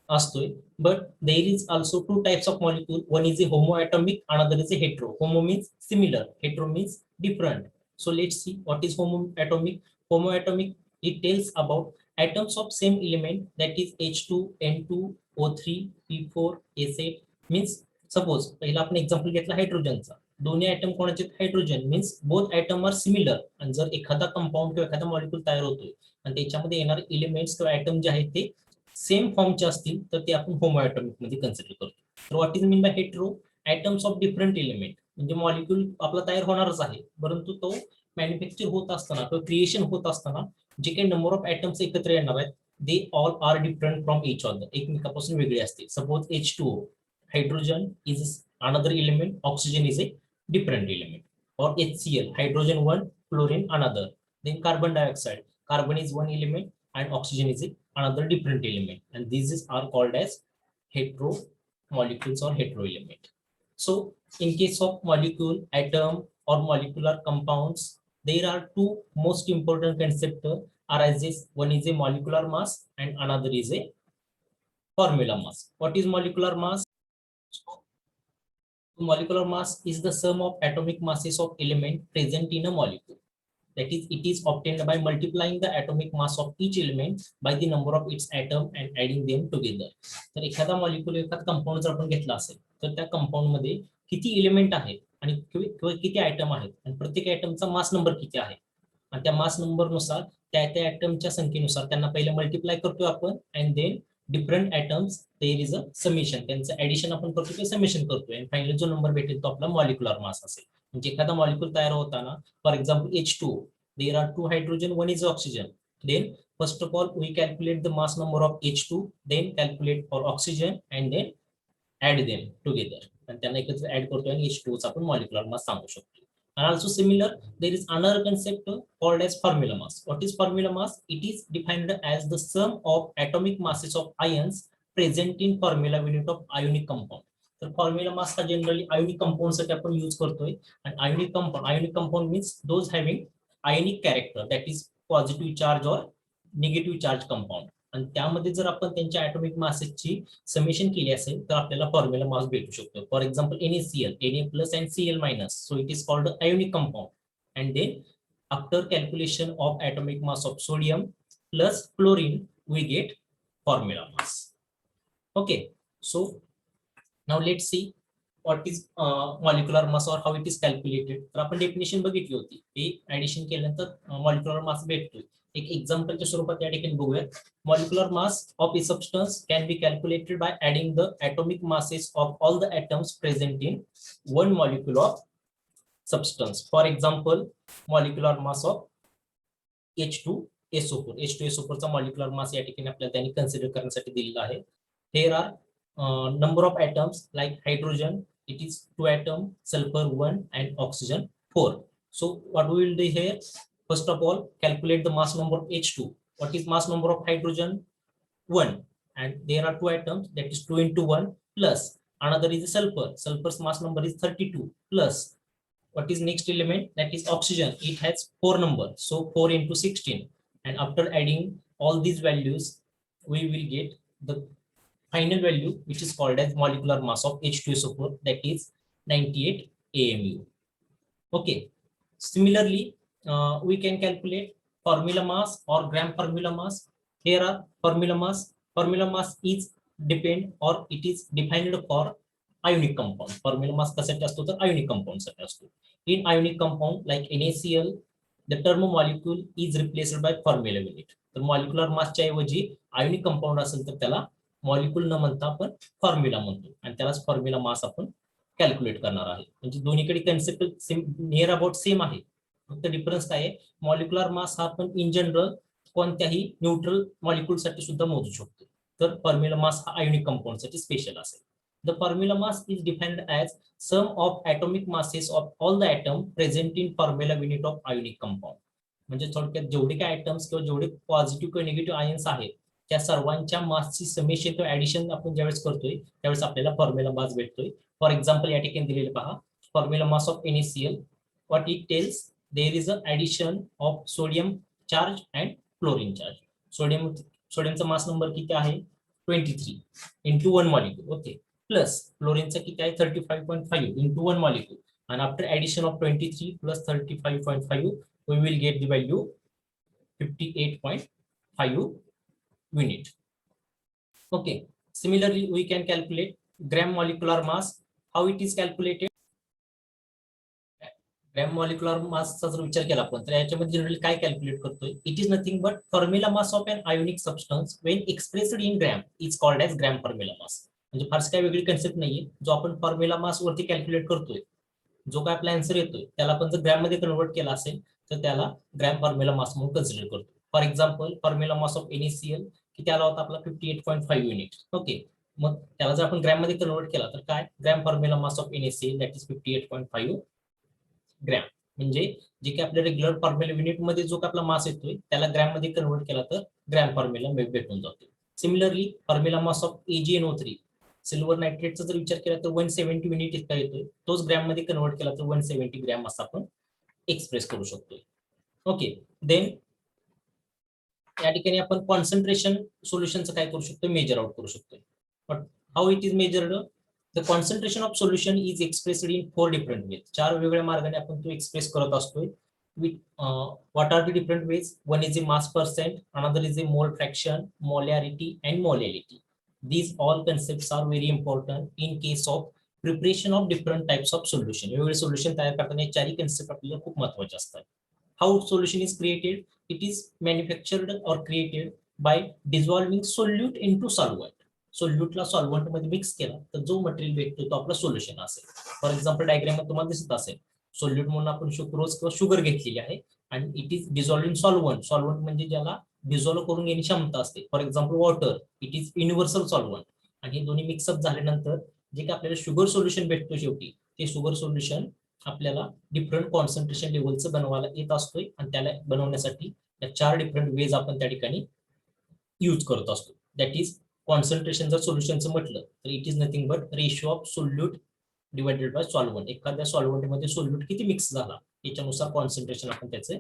असतोय. But there is also two types of molecule. One is a homo atomic, another is a hetero. Homo means similar, hetero means different. So let's see what is homoatomic. Homoatomic, it tells about atoms of same element, that is H2, N2, O3, P4, S8. Means suppose पहिला आपण एक्झाम्पल घेतला हायड्रोजनचा. दोन्ही ॲटम कोणाचे hydrogen means both atom are similar. आणि जर एखादा कंपाऊंड किंवा एखादा मॉलिक्यूल तयार होतोय आणि त्याच्यामध्ये येणारे एलिमेंट्स किंवा ॲटम जे आहेत ते सेम फॉर्मचे असतील तर ते आपण होमोॲटॉमिक मध्ये कन्सिडर करतो. तर what is mean by hetero? Atoms of different element, म्हणजे मॉलिक्यूल आपला तयार होणारच आहे, परंतु तो मॅन्युफॅक्चर होत असताना किंवा क्रिएशन होत असताना जे काही नंबर ऑफ ॲटम्स एकत्र येणार आहेत they all are different from each other, एकमेकापासून वेगळे असतील. Suppose H2O, hydrogen is another element, oxygen is a different element. Or HCl, hydrogen one, fluorine another. Then carbon dioxide, carbon is one element and oxygen is another different element, and these are called as hetero molecules or hetero element. So in case of molecule, atom or molecular compounds, there are two most important concepts arises. One is a molecular mass and another is a formula mass. What is molecular mass? Molecular mass is the sum of atomic masses of element present in a molecule. That is, it is obtained by multiplying the atomic mass of each element by the number of its atom and adding them together. तर एखादा मॉलिक्युल एखादा कंपाऊंड जर आपण घेतला असेल तर त्या कंपाऊंड मध्ये किती एलिमेंट आहेत आणि किती आयटम आहेत आणि प्रत्येक आयटमचा मास नंबर किती आहे आणि त्या मास नंबर नुसार त्या आयटमच्या संख्येनुसार त्यांना पहिले मल्टिप्लाय करतो आपण and then different items there is a summation, त्यांचं ऍडिशन आपण करतो किंवा समेशन करतो आणि फायनली जो नंबर भेटेल तो आपला मॉलिक्युलर मास असेल. म्हणजे एखादा मॉलिक्यूल तयार होताना for example H2, there are two hydrogen, one is oxygen. Then first of all we calculate the mass number of H2, then calculate for oxygen and then add them together आणि त्यांना एकत्र ऍड करतो आणि H2 चा आपण मॉलिक्युलर मास सांगू शकतो. And also similar, there is another concept called as formula mass. What is formula mass? It is defined as the sum of atomic masses of ions present in formula unit of ionic compound. तर फॉर्म्युला मास हा जनरली आयोनिक कंपाऊंड साठी आपण यूज करतोय आणि ionic compound means those having ionic character, that is positive charge और निगेटिव्ह चार्ज कंपाऊंड. आणि त्यामध्ये जर आपण त्यांच्या ॲटॉमिक मासेसची समेशन केली असेल तर आपल्याला फॉर्म्युला मास भेटू शकतो. For example NaCl, Na plus and Cl minus, so it is called ionic compound. And then after calculation of atomic mass of sodium plus chlorine we get formula mass. Okay, so now let's see what is molecular mass or how it is calculated. तर आपण डेफिनेशन बघितली होती, हे ऍडिशन केल्यानंतर मॉलिक्युलर मास भेटतोय. एक एक्झाम्पलच्या स्वरूपात या ठिकाणी बघूया. Molecular mass of a substance can be calculated by adding the atomic masses of all the atoms present in one molecule of substance. For example, molecular mass of H2SO4. H2SO4 चा मॉलिक्युलर मास या ठिकाणी आपल्याला त्यांनी कन्सिडर करण्यासाठी दिलेला आहे. Here are number of atoms like hydrogen, it is 2 atom, sulfur 1 and oxygen 4. So what we will do here, first of all calculate the mass number of H2. What is mass number of hydrogen? 1, and there are 2 atoms, that is 2 into 1 plus another is sulfur. Sulfur's mass number is 32 plus what is next element, that is oxygen, it has 4 number, so 4 into 16, and after adding all these values we will get the final value which is called as molecular mass of H2SO4, that is 98 AMU. Okay, similarly we can calculate formula mass or gram formula mass. Here are formula mass is depend or it is defined for ionic compound. formula mass कशासाठी असतो तर ionic compound साठी असतो. In ionic compound like NaCl, the term molecule is replaced by formula unit. तर मॉलिक्युलर मासच्या ऐवजी आयोनिक कंपाऊंड असेल तर त्याला मॉलिक्यूल न म्हणता आपण फॉर्म्युला म्हणतो आणि त्यालाच फॉर्म्युला मास आपण कॅल्क्युलेट करणार आहे. म्हणजे दोन्हीकडे कन्सेप्ट नियर अबाउट सेम आहे, फक्त डिफरन्स काय आहे, मॉलिक्युलर मास हा आपण इन जनरल कोणत्याही न्यूट्रल मॉलिक्यूल साठी सुद्धा मोजू शकतो, तर फॉर्म्युला मास हा आयोनिक कंपाऊंड साठी स्पेशल असेल. The formula mass is defined as sum of atomic masses of all the atom present in formula unit of ionic compound. म्हणजे थोडक्यात जेवढे काय आयटम्स किंवा जेवढे पॉझिटिव्ह किंवा निगेटिव्ह आयन्स आहेत त्या सर्वांच्या मासची समेशन किंवा ऍडिशन आपण ज्यावेळेस करतोय त्यावेळेस आपल्याला फॉर्म्युला मास भेटतोय. फॉर एक्झाम्पल या ठिकाणी दिलेले पहा, formula mass of NaCl, what it tells, there is a addition of sodium charge and chlorine charge. सोडियमचा मास नंबर किती आहे 23 इंटू 1 मॉलिक्यूल. ओके, प्लस क्लोरीनचा किती आहे 35.5 into 1 molecule, and after addition of 23 plus 35.5 we will get the value 58.5 unit. Okay, similarly we can calculate gram molecular mass. How it is calculated? Gram molecular मासचा जर विचार केला आपण तर याच्यामध्ये जनरली काय कॅल्क्युलेट करतोय, it is nothing but formula mass of an ionic substance when expressed in gram is called as gram formula mass. म्हणजे फारच काय वेगळी कन्सेप्ट नाहीये, जो आपण फॉर्म्युला मास वरती कॅल्क्युलेट करतोय, जो काय आपला आन्सर येतोय त्याला आपण जर ग्रॅम मध्ये कन्वर्ट केला असेल तर त्याला ग्रॅम फॉर्म्युला मास म्हणून कन्सिडर करतो. For example formula mass of NaCl किती आला होता आपला 58.5 युनिट. ओके, मग त्याला जर आपण ग्रॅम मध्ये कन्वर्ट केला तर काय, gram formula mass of NaCl that is 58.5 gram. म्हणजे जे काही आपल्या रेग्युलर फॉर्म्युला युनिट मध्ये जो काय आपला मास येतोय त्याला ग्रॅम मध्ये कन्वर्ट केला तर ग्रॅम फॉर्म्युला भेटून जातो. Similarly formula mass of AgNO3, silver नायट्रेटचा जर विचार केला तर 170 युनिट इतका येतोय, तोच ग्रॅम मध्ये कन्वर्ट केला तर 170 ग्रॅम असा आपण एक्सप्रेस करू शकतोय. ओके, देन या ठिकाणी आपण कॉन्सन्ट्रेशन सोल्युशनचं काय करू शकतो, मेजर आउट करू शकतो. But how it is measured, The concentration of solution is expressed in 4 different ways. 4 वेगवेगळ्या मार्गाने आपण तो एक्सप्रेस करत असतोय. What are the different ways? One is the mass percent, another is the mole fraction, molarity and molality. These all concepts are very important in case of preparation of different types of solution. वेगवेगळे सोल्युशन तयार करताना हे चारही कन्सेप्ट आपल्याला खूप महत्त्वाचे असतात. How solution is created? It is manufactured or created by dissolving solute into solvent. सोल्यूटला सॉल्व्हंट मध्ये मिक्स केला तर जो मटेरियल भेटतो तो आपला सोल्युशन असेल. फॉर एक्झाम्पल डायग्राम मध्ये तुम्हाला दिसत असेल सोल्यूट म्हणून आपण सुक्रोज किंवा शुगर घेतलेली आहे आणि it is dissolve in solvent. Solvent म्हणजे ज्याला डिझॉल्व्ह करून घेण्याची क्षमता असते. For example water, it is universal solvent. आणि हे दोन्ही मिक्सअप झाल्यानंतर जे काही आपल्याला शुगर सोल्युशन भेटतो शेवटी ते शुगर सोल्युशन आपल्याला डिफरंट कॉन्सन्ट्रेशन लेवलचं बनवायला येत असतोय आणि त्याला बनवण्यासाठी या 4 डिफरंट वेज आपण त्या ठिकाणी यूज करत असतो. दॅट इज कॉन्सन्ट्रेशन जर सोल्युशनचं म्हटलं तर it is nothing but ratio of solute divided by solvent. एखाद्या सॉल्व्हंट मध्ये सोल्यूट किती मिक्स झाला याच्यानुसार कॉन्सन्ट्रेशन आपण त्याचे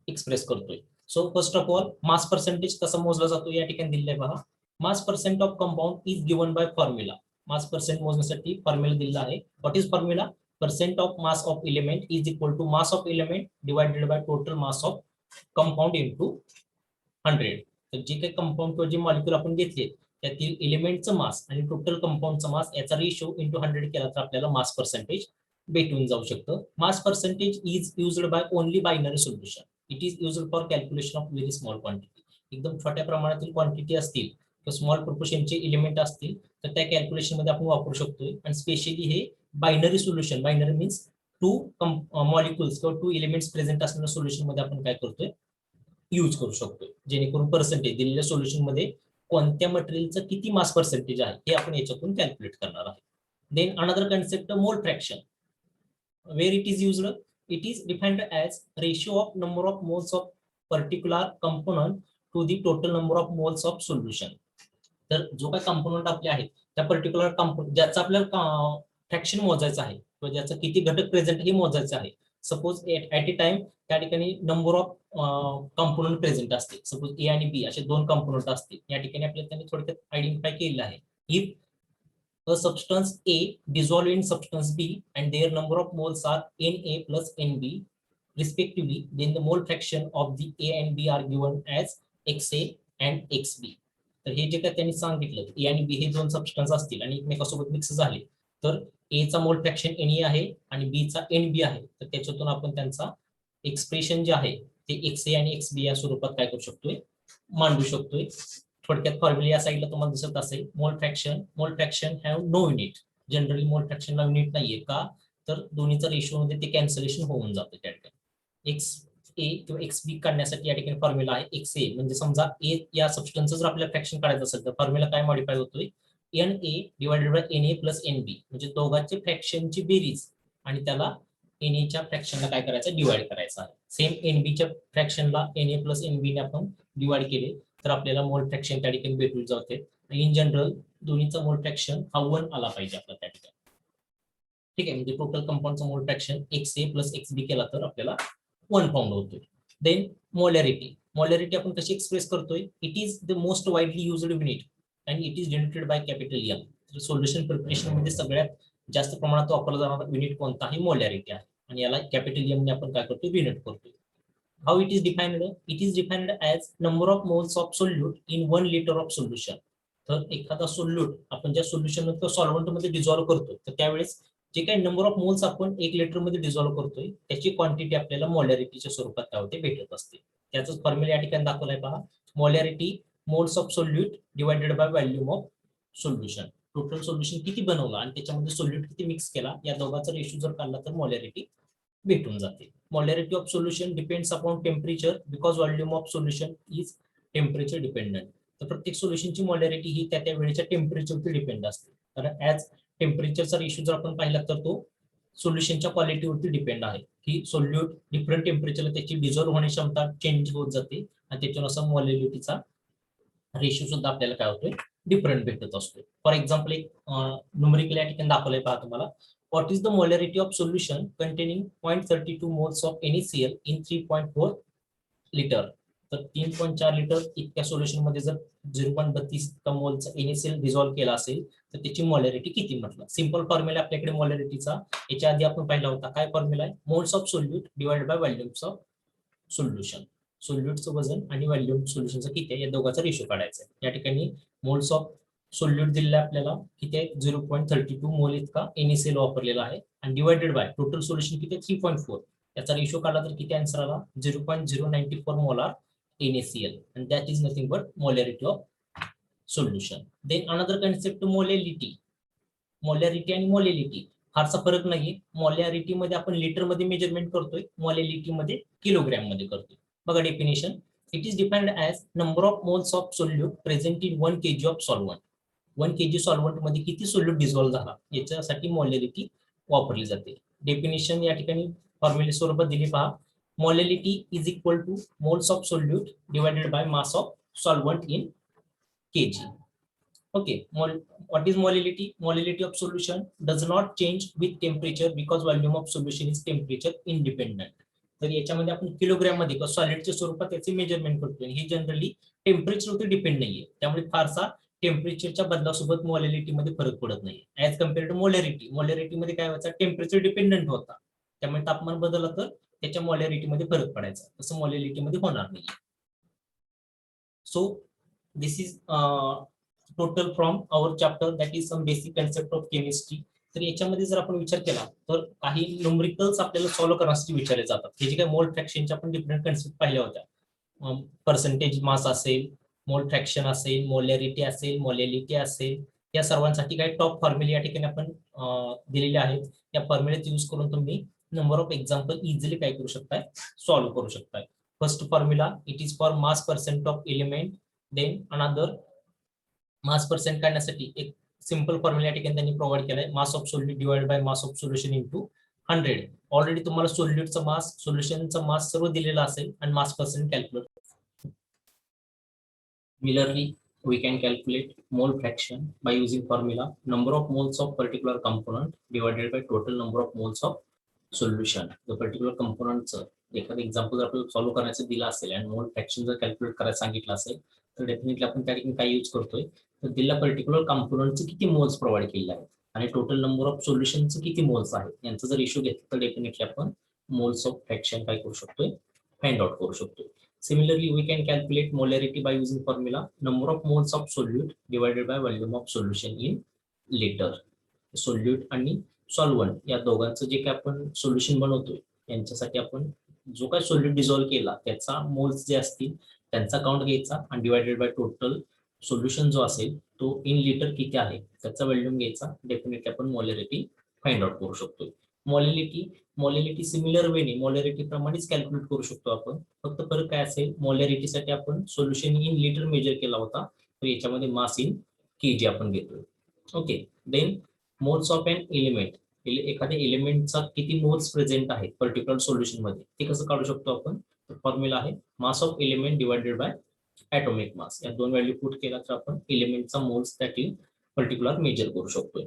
एक्सप्रेस करतोय. So first of all mass percentage कसा मोजला जातो या ठिकाणी दिलेलं आहे पहा. Mass percent of compound is given by formula. Mass percent मोजण्यासाठी फॉर्म्युला दिलेला आहे. What is formula? percent of mass of element is equal to mass of element divided by total mass of compound into 100. तर जे काही कंपाऊंड किंवा जे मॉलिक्युल आपण घेतले त्यातील एलिमेंटचं मास आणि टोटल कंपाऊंडचं मास याचा रेशो इंटू 100 केला तर आपल्याला मास पर्सेंटेज भेटून जाऊ शकतं. Mass percentage is used by only binary solution. It is used for calculation of very small quantity. एकदम छोट्या प्रमाणातील क्वांटिटी असतील किंवा स्मॉल प्रोपोर्शनचे एलिमेंट असतील तर त्या कॅल्क्युलेशन मध्ये आपण वापरू शकतोय. आणि स्पेशली हे binary solution, binary means 2 molecules किंवा 2 एलिमेंट्स प्रेझेंट असलेल्या सोल्युशन मध्ये आपण काय करतोय यूज करू शकतोय. जेणेकरून पर्सेंटेज दिलेल्या सोल्युशन मध्ये कोणत्या मटेरियलचं किती मास पर्सेंटेज आहे हे आपण याच्यातून कॅल्क्युलेट करणार आहे. Then another concept mole fraction. Where it is used? It is defined as ratio of number of moles of particular component to the total number of moles of solution. तर जो काही कंपोनंट आपले आहेत त्या पर्टिक्युलर कंपोनंट ज्याचा आपल्याला फ्रॅक्शन मोजायचं आहे किंवा ज्याचा किती घटक प्रेझेंट हे मोजायचं आहे. सपोज ऍट ए टाइम त्या ठिकाणी नंबर ऑफ कंपोनंट प्रेझेंट असते. सपोज ए आणि बी असे 2 कंपोनंट असतील. या ठिकाणी आपल्याला त्यांनी थोडक्यात आयडेंटिफाय केलेलं आहे. If a substance A dissolve in substance B and their number of moles are Na plus Nb respectively, then the mole fraction of the A and B are given as Xa and Xb. तर हे जे काय त्यांनी सांगितलं ए आणि बी हे 2 सबस्टन्स असतील आणि एकमेकांसोबत मिक्स झाले तर ए चा मोल फ्रॅक्शन Na आहे आणि बी चा Nb आहे. तर त्याच्यातून आपण त्यांचा एक्सप्रेशन जे आहे ते Xa आणि Xb या स्वरूपात काय करू शकतोय मांडू शकतोय. थोडक्यात फॉर्म्युला या साईडला तुम्हाला दिसत असेल. Mole fraction have no unit. Generally mole फ्रॅक्शनला युनिट नाहीये का तर दोन्हीचा रेशो मध्ये ते कॅन्सलेशन होऊन जातं. त्या ठिकाणी एक्स ए किंवा एक्स बी काढण्यासाठी या ठिकाणी फॉर्म्युला आहे एक्स ए. म्हणजे समजा ए या सबस्टन्सचं जर आपल्याला फ्रॅक्शन काढायचं असेल तर फॉर्म्युला काय मॉडिफाय होतोय N A divided by Na plus Nb. म्हणजे दोघांचे फ्रॅक्शनची बेरीज आणि त्याला Na च्या फ्रॅक्शनला काय करायचं डिवाइड करायचं आहे. सेम Nb च्या फ्रॅक्शनला Na प्लस Nb ने आपण डिवाइड केले तर आपल्याला मोल फ्रॅक्शन त्या ठिकाणी भेटून जाते. इन जनरल दोन्हीचा मोल फ्रॅक्शन हा 1 आला पाहिजे आपला त्या ठिकाणी. ठीक आहे. म्हणजे टोटल कंपाऊंडचा मोल फ्रॅक्शन Xa प्लस Xb केला तर आपल्याला 1 फाउंड होतोय. Then molarity. मोलॅरिटी आपण कशी एक्सप्रेस करतोय? It is the most widely used unit and it is denoted by capital M. तर सोल्युशन प्रिपरेशन मध्ये सगळ्यात जास्त प्रमाणात वापरला जाणारा युनिट कोणता? ही मोलॅरिटी आहे आणि याला कॅपिटल एम ने आपण काय करतो डिनोट करतो. How it is defined? It is defined as number of moles of solute in 1 liter of solution. तर एखादा सोल्यूट आपण ज्या सोल्युशन किंवा सॉल्व्हंट मध्ये डिझॉल्व्ह करतो तर त्यावेळेस जे काही नंबर ऑफ मोल्स आपण 1 लिटर मध्ये डिझॉल्व्ह करतोय त्याची क्वांटिटी आपल्याला मोलॅरिटीच्या स्वरूपात काय होते भेटत असते. त्याचाच फॉर्म्युला या ठिकाणी दाखवलाय पहा. Molarity moles of solute divided by volume of solution. Total solution किती बनवलं आणि त्याच्यामध्ये सोल्यूट किती मिक्स केला या दोघांचा रेशो जर काढला तर मोलॅरिटी भेटून जाते. Molarity of solution depends upon temperature because volume of solution is temperature dependent. तर प्रत्येक सोल्युशनची मोलॅरिटी ही त्या वेळेच्या टेम्परेचरवर डिपेंड असते. कारण ऍज टेम्परेचरचा रेशो जर आपण पाहिला तर तो सोल्युशनच्या क्वालिटीवरती डिपेंड आहे की सोल्यूट डिफरंट टेम्परेचरला त्याची डिझॉल्व्ह होण्याची क्षमता चेंज होत जाते आणि त्याच्यानुसार मोलॅरिटीचा रेशो सुद्धा आपल्याला काय होतोय डिफरंट भेटत असतो. फॉर एक्झाम्पल एक न्यूमेरिकल या ठिकाणी दाखवलंय पहा तुम्हाला. What is the molarity of solution containing 0.32 moles of NaCl in 3.4 liter? तर 3.4 लिटर इतक्या सोल्युशन मध्ये जर 0.32 मोलचा NaCl डिझॉल्व्ह केला असेल तर त्याची मॉलॅरिटी किती म्हटलं. सिंपल फॉर्म्युला आपल्याकडे मॉलॅरिटीचा याच्या आधी आपण पाहिला होता. काय फॉर्म्युला आहे? Moles of solute divided by volumes of solution. सोल्यूटचं वजन आणि व्हॉल्यूम सोल्युशनचं किती आहे या दोघांचा रेशो काढायचा आहे. या ठिकाणी मोल्स ऑफ सोल्यूट दिलेला आपल्याला किती आहे? 0.32 मोल इतका NaCl वापरलेला आहे आणि डिवाइडेड बाय टोटल सोल्युशन किती आहे? 3.4. याचा रेशो काढला तर किती आन्सर आला? 0.094 molar NaCl and that is nothing but molarity of solution. Then another concept molality. Molarity आणि मोलॅलिटी फारसा फरक नाहीये. मोलॅरिटी मध्ये आपण लिटर मध्ये मेजरमेंट करतोय, मोलॅलिटी मध्ये किलोग्रॅम मध्ये करतोय. बघा definition. It is defined as number of moles of solute present in 1 kg of solvent. 1 kg solvent मध्ये किती सोल्यूट डिझॉल्व्ह झाला याच्यासाठी मोलॅरिटी वापरली जाते. डेफिनेशन या ठिकाणी फॉर्म्युले स्वरूपात दिली पहा. Molality is equal to moles of solute divided by mass of solvent in kg. Okay, what is molality? Molality of solution does not change with temperature because volume of solution is temperature independent. तर याच्यामध्ये आपण किलोग्रॅम मध्ये किंवा सॉलिडच्या स्वरूपात याचे मेजरमेंट करतोय. हे जनरली टेम्परेचरवरती डिपेंड नाहीये, त्यामुळे फारसा टेम्परेचरच्या बदलासोबत मोलॅलिटी मध्ये फरक पडत नाही as compare to molarity. Molarity मध्ये काय व्हायचा? टेम्परेचर डिपेंडंट होता, त्यामुळे तापमान बदललं तर त्याच्या मोलॅरिटी मध्ये फरक पडायचा. तसं मोलॅलिटी मध्ये होणार नाही. So this is total from our chapter that is some basic concept of chemistry. तर याच्यामध्ये जर आपण विचार केला तर काही न्यूमरिकल्स आपल्याला सॉल्व्ह करण्यासाठी विचारले जातात. हे जे काही मोल फ्रॅक्शनच्या आपण डिफरंट कन्सेप्ट पाहिल्या होत्या. पर्सेंटेज मास असेल, मोल फ्रॅक्शन असेल, मोलॅरिटी असेल, मोलॅलिटी असेल, या सर्वांसाठी काही टॉप फॉर्म्युले या ठिकाणी आपण दिलेले आहेत. या फॉर्म्युलेचा यूज करून तुम्ही नंबर ऑफ एक्झाम्पल इझिली काय करू शकताय? सॉल्व्ह करू शकताय. First formula it is for mass percent of element. Then another mass percent काढण्यासाठी एक सिंपल फॉर्म्युला या ठिकाणी त्यांनी प्रोव्हाइड केलाय. Mass of solute divide by mass of solution into 100. Already तुम्हाला सोल्यूटचा मास, सोल्युशनचा मास सर्व दिलेला असेल आणि mass percent calculate. Similarly, we can calculate mole fraction by using formula number of moles of particular component divided by total number of moles of solution. The particular component एखादं एक्झाम्पल जर आपल्याला सॉल्व्ह करायचं दिलं असेल आणि मोल फ्रॅक्शन जर कॅल्क्युलेट करायला सांगितलं असेल तर डेफिनेटली आपण त्या ठिकाणी काय यूज करतोय? तर दिलेल्या पर्टिक्युलर कंपोनंटचे किती मोल्स प्रोव्हाइड केलेले आहेत आणि टोटल नंबर ऑफ सोल्युशनचे किती मोल्स आहेत यांचा जर इश्यू घेतला तर डेफिनेटली आपण मोल्स ऑफ फ्रॅक्शन काय करू शकतोय? फाइंड आउट करू शकतोय. Similarly, we can calculate molarity by using formula number of moles of solute divided by volume of solution in liter. Solute आणि सॉल्व्हंट या दोघांचं जे काय आपण सोल्युशन बनवतोय यांच्यासाठी आपण जो काय सोल्यूट डिझॉल्व्ह केला त्याचा मोल्स जे असतील त्यांचा काउंट घ्यायचा आणि डिवायडेड बाय टोटल सोल्युशन जो असेल तो इन लिटर किती आहे त्याचा व्हॉल्यूम घ्यायचा. डेफिनेटली आपण मोलॅरिटी फाइंड आउट करू शकतो. मोलॅरिटी सिमिलर वेने मोलॅरिटी प्रमाणेच कॅल्क्युलेट करू शकतो आपण. फक्त फरक काय असेल? मोलॅरिटीसाठी आपण सोल्युशन इन लिटर मेजर केला होता, तर याच्यामध्ये मास इन केजी आपण घेतोय. Okay. Then moles of an element. एखाद्या एलिमेंटचा किती मोल्स प्रेझेंट आहेत पर्टिक्युलर सोल्युशन मध्ये ते कसं काढू शकतो आपण? फॉर्म्युला आहे mass of element divided by atomic mass. या दोन व्हॅल्यू पुट केला तर आपण एलिमेंटचा मोल्स त्यातील पर्टिक्युलर मेजर करू शकतोय.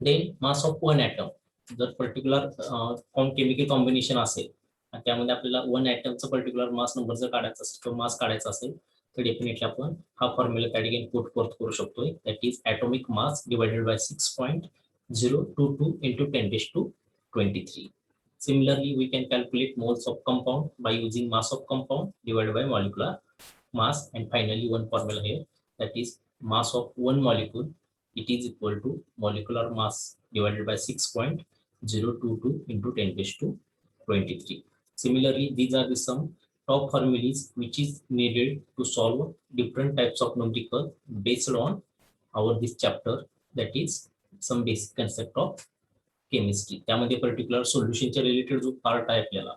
Then mass of one atom. जर पर्टिक्युलर केमिकल कॉम्बिनेशन असेल आणि त्यामध्ये आपल्याला वन ॲटमचा पर्टिक्युलर मास नंबर जर काढायचा असेल किंवा मास काढायचा असेल तर डेफिनेटली आपण हा फॉर्म्युला त्या ठिकाणी पुट फोर्थ करू शकतोय. That is atomic mass divided by 6.022 into 10⁻23. Similarly, we can calculate moles of compound by using mass of compound divided by molecular mass, and finally one formula here, that is mass of one molecule, it is equal to molecular mass divided by 6.022 into 10⁻23. Similarly, these are the some top formulas which is needed to solve different types of numerical based on our this chapter, that is some basic concept of chemistry. त्यामध्ये पर्टिक्युलर सोल्युशनच्या रिलेटेड जो पार्ट आहे आपल्याला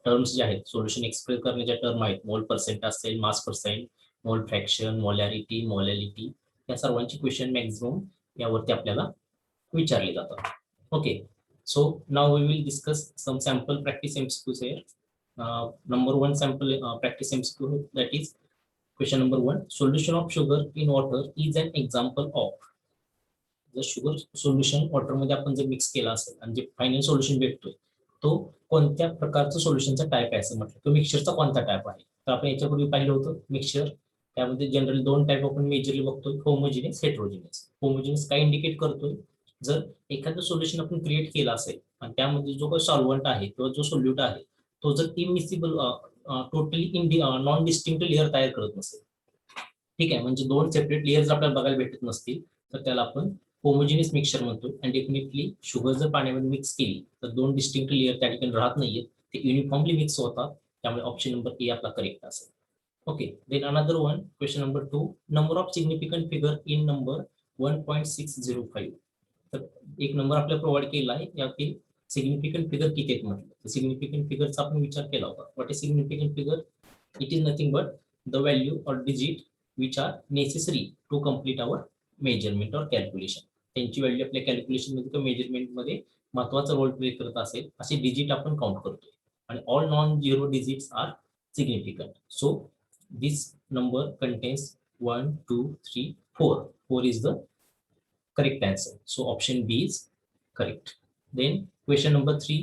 टर्म्स जे आहेत सोल्युशन एक्सप्रेस करण्याच्या टर्म आहेत, मोल पर्सेंट असेल, mass percent, mole fraction, molarity, molality, या सर्वांची क्वेश्चन मॅक्झिमम यावरती आपल्याला विचारले जातात. Okay. So now we will discuss some sample practice MCQs here. Number 1 sample practice MCQ, that is question number 1. Solution of sugar in water is an example of. जर शुगर सोल्युशन वॉटर मध्ये आपण जर मिक्स केला असेल आणि जे फायनल सोल्युशन भेटतोय तो कोणत्या प्रकारचं सोल्युशनचा टाईप आहे असं म्हटलं, तो मिक्सचरचा कोणता टाईप आहे. तर आपण याच्यापूर्वी पाहिलं होतं मिक्सचर, त्यामध्ये जनरली दोन टाईप आपण मेजरली बघतोय, होमोजिनियस, हेट्रोजिनियस. होमोजिनियस काय इंडिकेट करतोय, जर एखादं सोल्युशन आपण क्रिएट केलं असेल आणि त्यामध्ये जो काही सॉल्व्हंट आहे किंवा जो सोल्युट आहे तो जर immiscible totally non distinct layer तयार करत नसेल, ठीक आहे, म्हणजे दोन सेपरेट लेअर्स आपल्याला बघायला भेटत नसतील, तर त्याला आपण होमोजिनियस मिक्सचर म्हणतो. आणि डेफिनेटली शुगर जर पाण्यामध्ये मिक्स केली तर दोन डिस्टिंक्ट लेअर त्या ठिकाणी राहत नाहीयेत, ते युनिफॉर्मली मिक्स होतात. त्यामुळे ऑप्शन नंबर ए आपला करेक्ट असेल. Okay, then another one, question number 2, number of significant figure in number 1.605. तर एक नंबर आपल्याला प्रोव्हाइड केला आहे, यातील सिग्निफिकंट फिगर किती आहेत म्हटलं, तर सिग्निफिकंट फिगरचा आपण विचार केला होता. What is significant figure? It is nothing but the value or digit which are necessary to complete our measurement or calculation. त्यांची व्हॅल्यू आपल्या कॅल्क्युलेशन मध्ये किंवा मेजरमेंट मध्ये महत्वाचा रोल प्ले करत असेल असे डिजिट आपण काउंट करतोय. आणि all non zero digits are significant. So this number contains 1 2 3 4. 4 is the correct answer. So option B is correct. Then question number 3,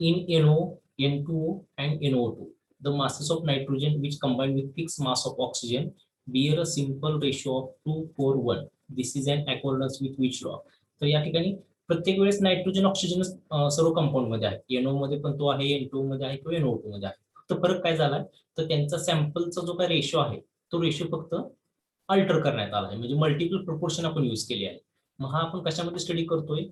in NO, N2O and NO2, the masses of nitrogen which combine with fixed mass of oxygen bear a simple ratio of 2:4:1. This is an accordance with which law? तर या ठिकाणी प्रत्येक वेळेस नायट्रोजन ऑक्सिजन सर्व कंपाऊंड मध्ये आहे, एनओ मध्ये पण तो आहे, एन2 मध्ये आहे किंवा एनओ2 मध्ये आहे. फक्त फरक काय झालाय, तर त्यांचा सॅम्पलचा जो काय रेशो आहे तो रेशो फक्त अल्टर करण्यात आला आहे, म्हणजे मल्टिपल प्रोपोर्शन आपण यूज केली आहे. मग हा आपण कशामध्ये स्टडी करतोय,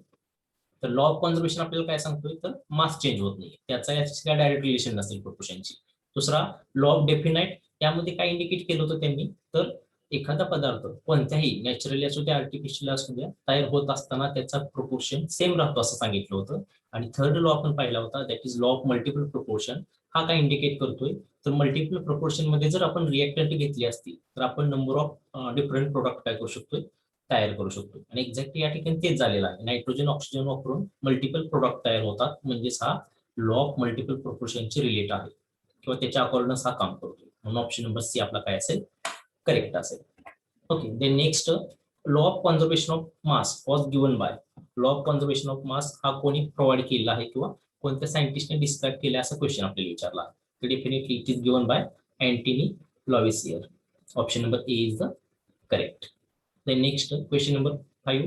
तर लॉ ऑफ कॉन्झर्वेशन आपल्याला काय सांगतोय, तर मास चेंज होत नाही, त्याचा याची काय डायरेक्ट रिलेशन नसेल प्रोपोर्शनची. दुसरा लॉ ऑफ डेफिनाइट, त्यामध्ये काय इंडिकेट केलं होतं त्यांनी, तर एखादा पदार्थ कोणत्याही नॅचरली असू द्या आर्टिफिशियल असू द्या तयार होत असताना त्याचा प्रोपोर्शन सेम राहतो असं सांगितलं होतं. आणि थर्ड लॉ आपण पाहिला होता, that is law of multiple proportion. हा काय इंडिकेट करतोय, तर मल्टिपल प्रोपोर्शन मध्ये जर आपण रिएक्टंट घेतली असती तर आपण नंबर ऑफ डिफरंट प्रोडक्ट काय करू शकतोय, तयार करू शकतो. आणि एक्झॅक्टली या ठिकाणी तेच झालेलं आहे, नायट्रोजन ऑक्सिजन वापरून मल्टिपल प्रोडक्ट तयार होतात, म्हणजेच हा लॉ ऑफ मल्टिपल प्रोपोर्शनची रिलेट आहे किंवा त्याच्या अकॉर्डन्स हा काम करतो. म्हणून ऑप्शन नंबर सी आपला काय असेल, करेक्ट असेल. Okay, then next, law of conservation of mass was given by. Law of conservation of mass हा कोणी प्रोव्हाइड केला आहे किंवा कोणत्या सायंटिस्टने डिस्क्राईब केला असा क्वेश्चन आपल्याला विचारला. तर definitely it is given by Antoine Lavoisier. Option number A is the correct. Then next, question number 5,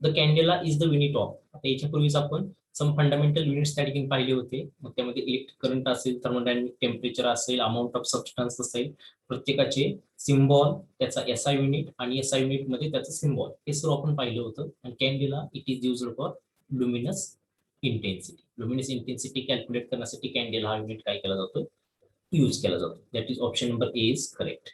the candela is the unit of. आता याच्यापूर्वीच आपण सम फंडामेंटल युनिट्स त्या ठिकाणी पाहिले होते. मग त्यामध्ये इलेक्ट्रिक करंट असेल, थर्मोडायनामिक टेम्परेचर असेल, अमाऊंट ऑफ सबस्टन्स असेल, प्रत्येकाचे सिम्बॉल, त्याचा एसआय युनिट आणि एसआय युनिट मध्ये त्याचं सिम्बॉल, हे सर्व आपण पाहिलं होतं. आणि candela it is used for luminous intensity. Luminous intensity calculate करण्यासाठी कॅन्डेला हा युनिट काय केला जातो, यूज केला जातो. That is option number A is correct.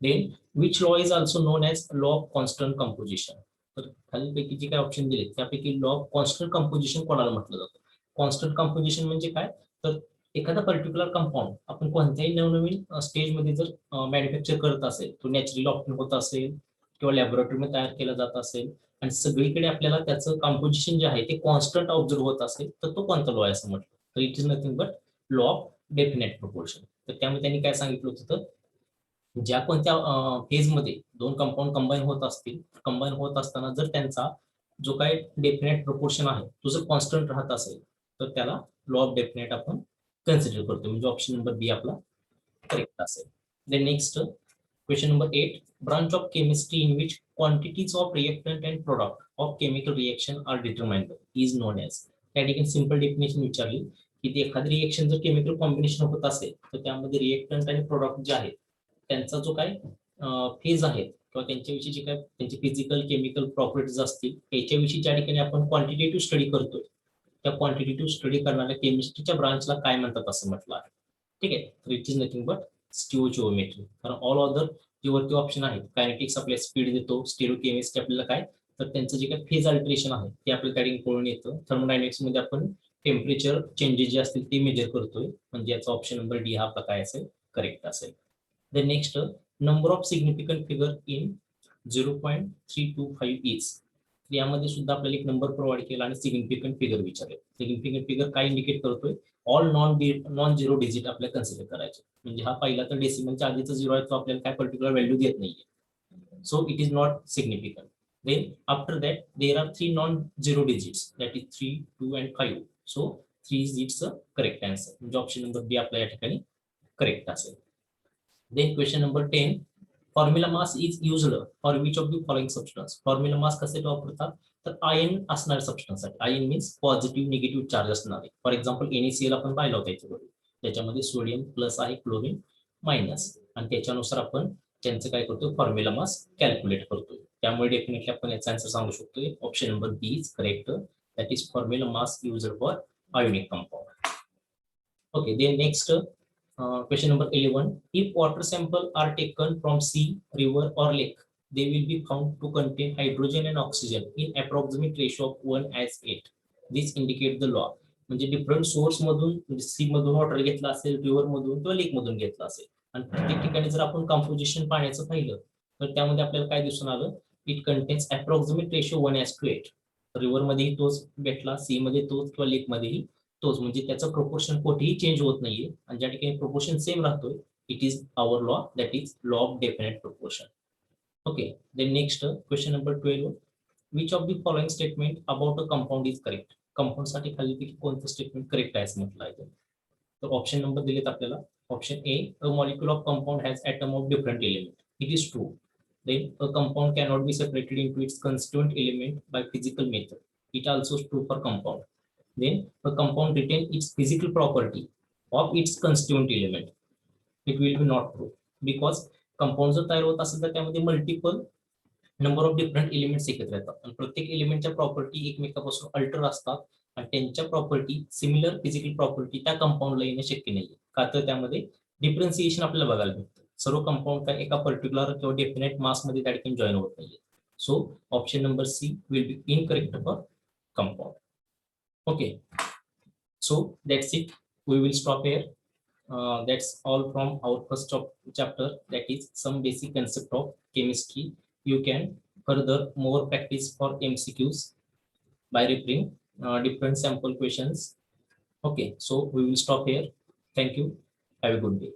Then which law is also known as law of constant composition. तर खालीलपैकी जे काही ऑप्शन दिले त्यापैकी लॉ ऑफ कॉन्स्टंट कंपोजिशन कोणाला म्हटलं जातं. कॉन्स्टंट कंपोजिशन म्हणजे काय, तर एखादा पर्टिक्युलर कंपाऊंड आपण कोणत्याही नवनवीन स्टेजमध्ये जर मॅन्युफॅक्चर करत असेल, तो नॅचरली ऑप्शन होत असेल किंवा लॅबोरेटरीमध्ये तयार केला जात असेल आणि सगळीकडे आपल्याला त्याचं कंपोजिशन जे आहे ते कॉन्स्टंट ऑब्झर्व होत असेल, तर तो कोणता लॉ आहे असं म्हटलं, तर it is nothing but law of definite proportion. तर त्यामुळे त्यांनी काय सांगितलं होतं, तर ज्या कोणत्या फेजमध्ये दोन कंपाऊंड कंबाईन होत असतील, कंबाईन होत असताना जर त्यांचा जो काही डेफिनेट प्रोपोर्शन आहे तो जर कॉन्स्टंट राहत असेल तर त्याला लॉ ऑफ डेफिनेट आपण कन्सिडर करतो, म्हणजे ऑप्शन नंबर बी आपला करेक्ट असेल. Then next, question number 8, branch of chemistry in which quantities of reactant and product of chemical reaction are determined is known as. त्या ठिकाणी सिंपल डेफिनेशन विचारली की ते एखादी रिएक्शन जर केमिकल कॉम्बिनेशन होत असेल तर त्यामध्ये रिएक्टंट आणि प्रोडक्ट जे आहेत त्यांचा जो काय फेज आहे किंवा त्यांच्याविषयी जे काय त्यांचे फिजिकल केमिकल प्रॉपर्टीज असतील त्याच्याविषयी ज्या ठिकाणी आपण क्वांटिटेटिव्ह स्टडी करतोय, त्या क्वांटिटेटिव्ह स्टडी करणाऱ्या केमिस्ट्रीच्या ब्रांचला काय म्हणतात असं म्हटलं आहे. ठीक आहे, तर इट इज नथिंग बट स्टिओजिओमेट्री. कारण ऑल अदर जे वरती ऑप्शन आहेत, कायनेटिक्स आपल्याला स्पीड देतो, स्टिरोकेमिस्ट्री आपल्याला काय, तर त्यांचं जे काही फेज अल्टरेशन आहे ते आपल्याला त्या ठिकाणी कळून येतं. थर्मोडायनेमिक्स मध्ये आपण टेम्परेचर चेंजेस जे असतील ते मेजर करतोय, म्हणजे याचा ऑप्शन नंबर डी हा आपला काय असेल, करेक्ट असेल. The next, number of significant figure in 0.325 is. यामध्ये सुद्धा आपल्याला एक नंबर प्रोव्हाइड केला आणि सिग्निफिकंट फिगर विचारले. सिग्निफिकंट फिगर काय इंडिकेट करतोय, ऑल नॉन झिरो डिजिट आपल्याला कन्सिडर करायचे. म्हणजे हा पहिला तर डेसिमलच्या आधीचा झिरो आहे तो आपल्याला काय पर्टिक्युलर व्हॅल्यू देत नाहीये, so it is not significant. Then after that there are 3 non zero digits, that is 3, 2 and 5. So 3 is its correct answer, म्हणजे ऑप्शन नंबर बी आपल्या या ठिकाणी करेक्ट असेल. Then question number 10, formula mass is used for which of the following substance. Formula mass कसे वापरतात, तर आयन असणारे सबस्टन्स साठी. Ion means positive negative charge असणारे. फॉर एक्झाम्पल NaCl आपण पाहिलं होतं याच्यामध्ये, त्याच्यामध्ये सोडियम प्लस आहे, क्लोरीन मायनस, आणि त्याच्यानुसार आपण त्यांचं काय करतो, फॉर्म्युला मास कॅल्क्युलेट करतो. त्यामुळे डेफिनेटली आपण याचा आन्सर सांगू शकतो, option number B is correct, that is formula mass used for ionic compound. Okay, then next question number 11, if water sample are taken from sea, river or lake, they will be found to contain hydrogen and oxygen in approximate ratio of 1:8. This indicates the law. म्हणजे डिफरंट सोर्स मधून, म्हणजे सी मधून वॉटर घेतला असेल, रिव्हर मधून किंवा लेक मधून घेतला असेल, आणि प्रत्येक ठिकाणी जर आपण कंपोजिशन पाण्याचं पाहिलं तर त्यामध्ये आपल्याला काय दिसून आलं, it contains approximate ratio 1:8. River मध्येही तोच भेटला, सी मध्ये तोच, किंवा लेक मध्येही तोच, म्हणजे त्याचं प्रोपोर्शन कुठेही चेंज होत नाहीये, आणि ज्या ठिकाणी प्रोपोर्शन सेम राहतोय, it is our law, that is law of definite proportion. Okay, then next question number 12, which of the following statement about a compound is correct. Compound साठी खालीपैकी कोणतं स्टेटमेंट करेक्ट आहे असं म्हटलं आहे. तर ऑप्शन नंबर दिलेत आपल्याला. Option A, a molecule of compound has atom of different element. It is true. Then a compound cannot be separated into its constituent element by physical method. It also is true for compound. Then a compound retain its physical property of its constituent element. It will be not true because compound जर तयार होत असेल तर त्यामध्ये multiple number of different elements एकत्र येतात, आणि प्रत्येक एलिमेंटच्या प्रॉपर्टी एकमेकापासून अल्टर असतात, आणि त्यांच्या प्रॉपर्टी सिमिलर फिजिकल प्रॉपर्टी त्या कंपाऊंडला येणं शक्य नाही, का तर त्यामध्ये डिफरन्सिएशन आपल्याला बघायला भेटतं. सर्व कंपाऊंड काय एका पर्टिक्युलर किंवा डेफिनेट मास मध्ये त्या ठिकाणी जॉईन होत नाहीये. So option number C will be incorrect for compound. Okay, so that's it, we will stop here. That's all from our first chapter, that is some basic concept of chemistry. You can further more practice for MCQs by referring different sample questions. Okay, so we will stop here. Thank you. Have a good day.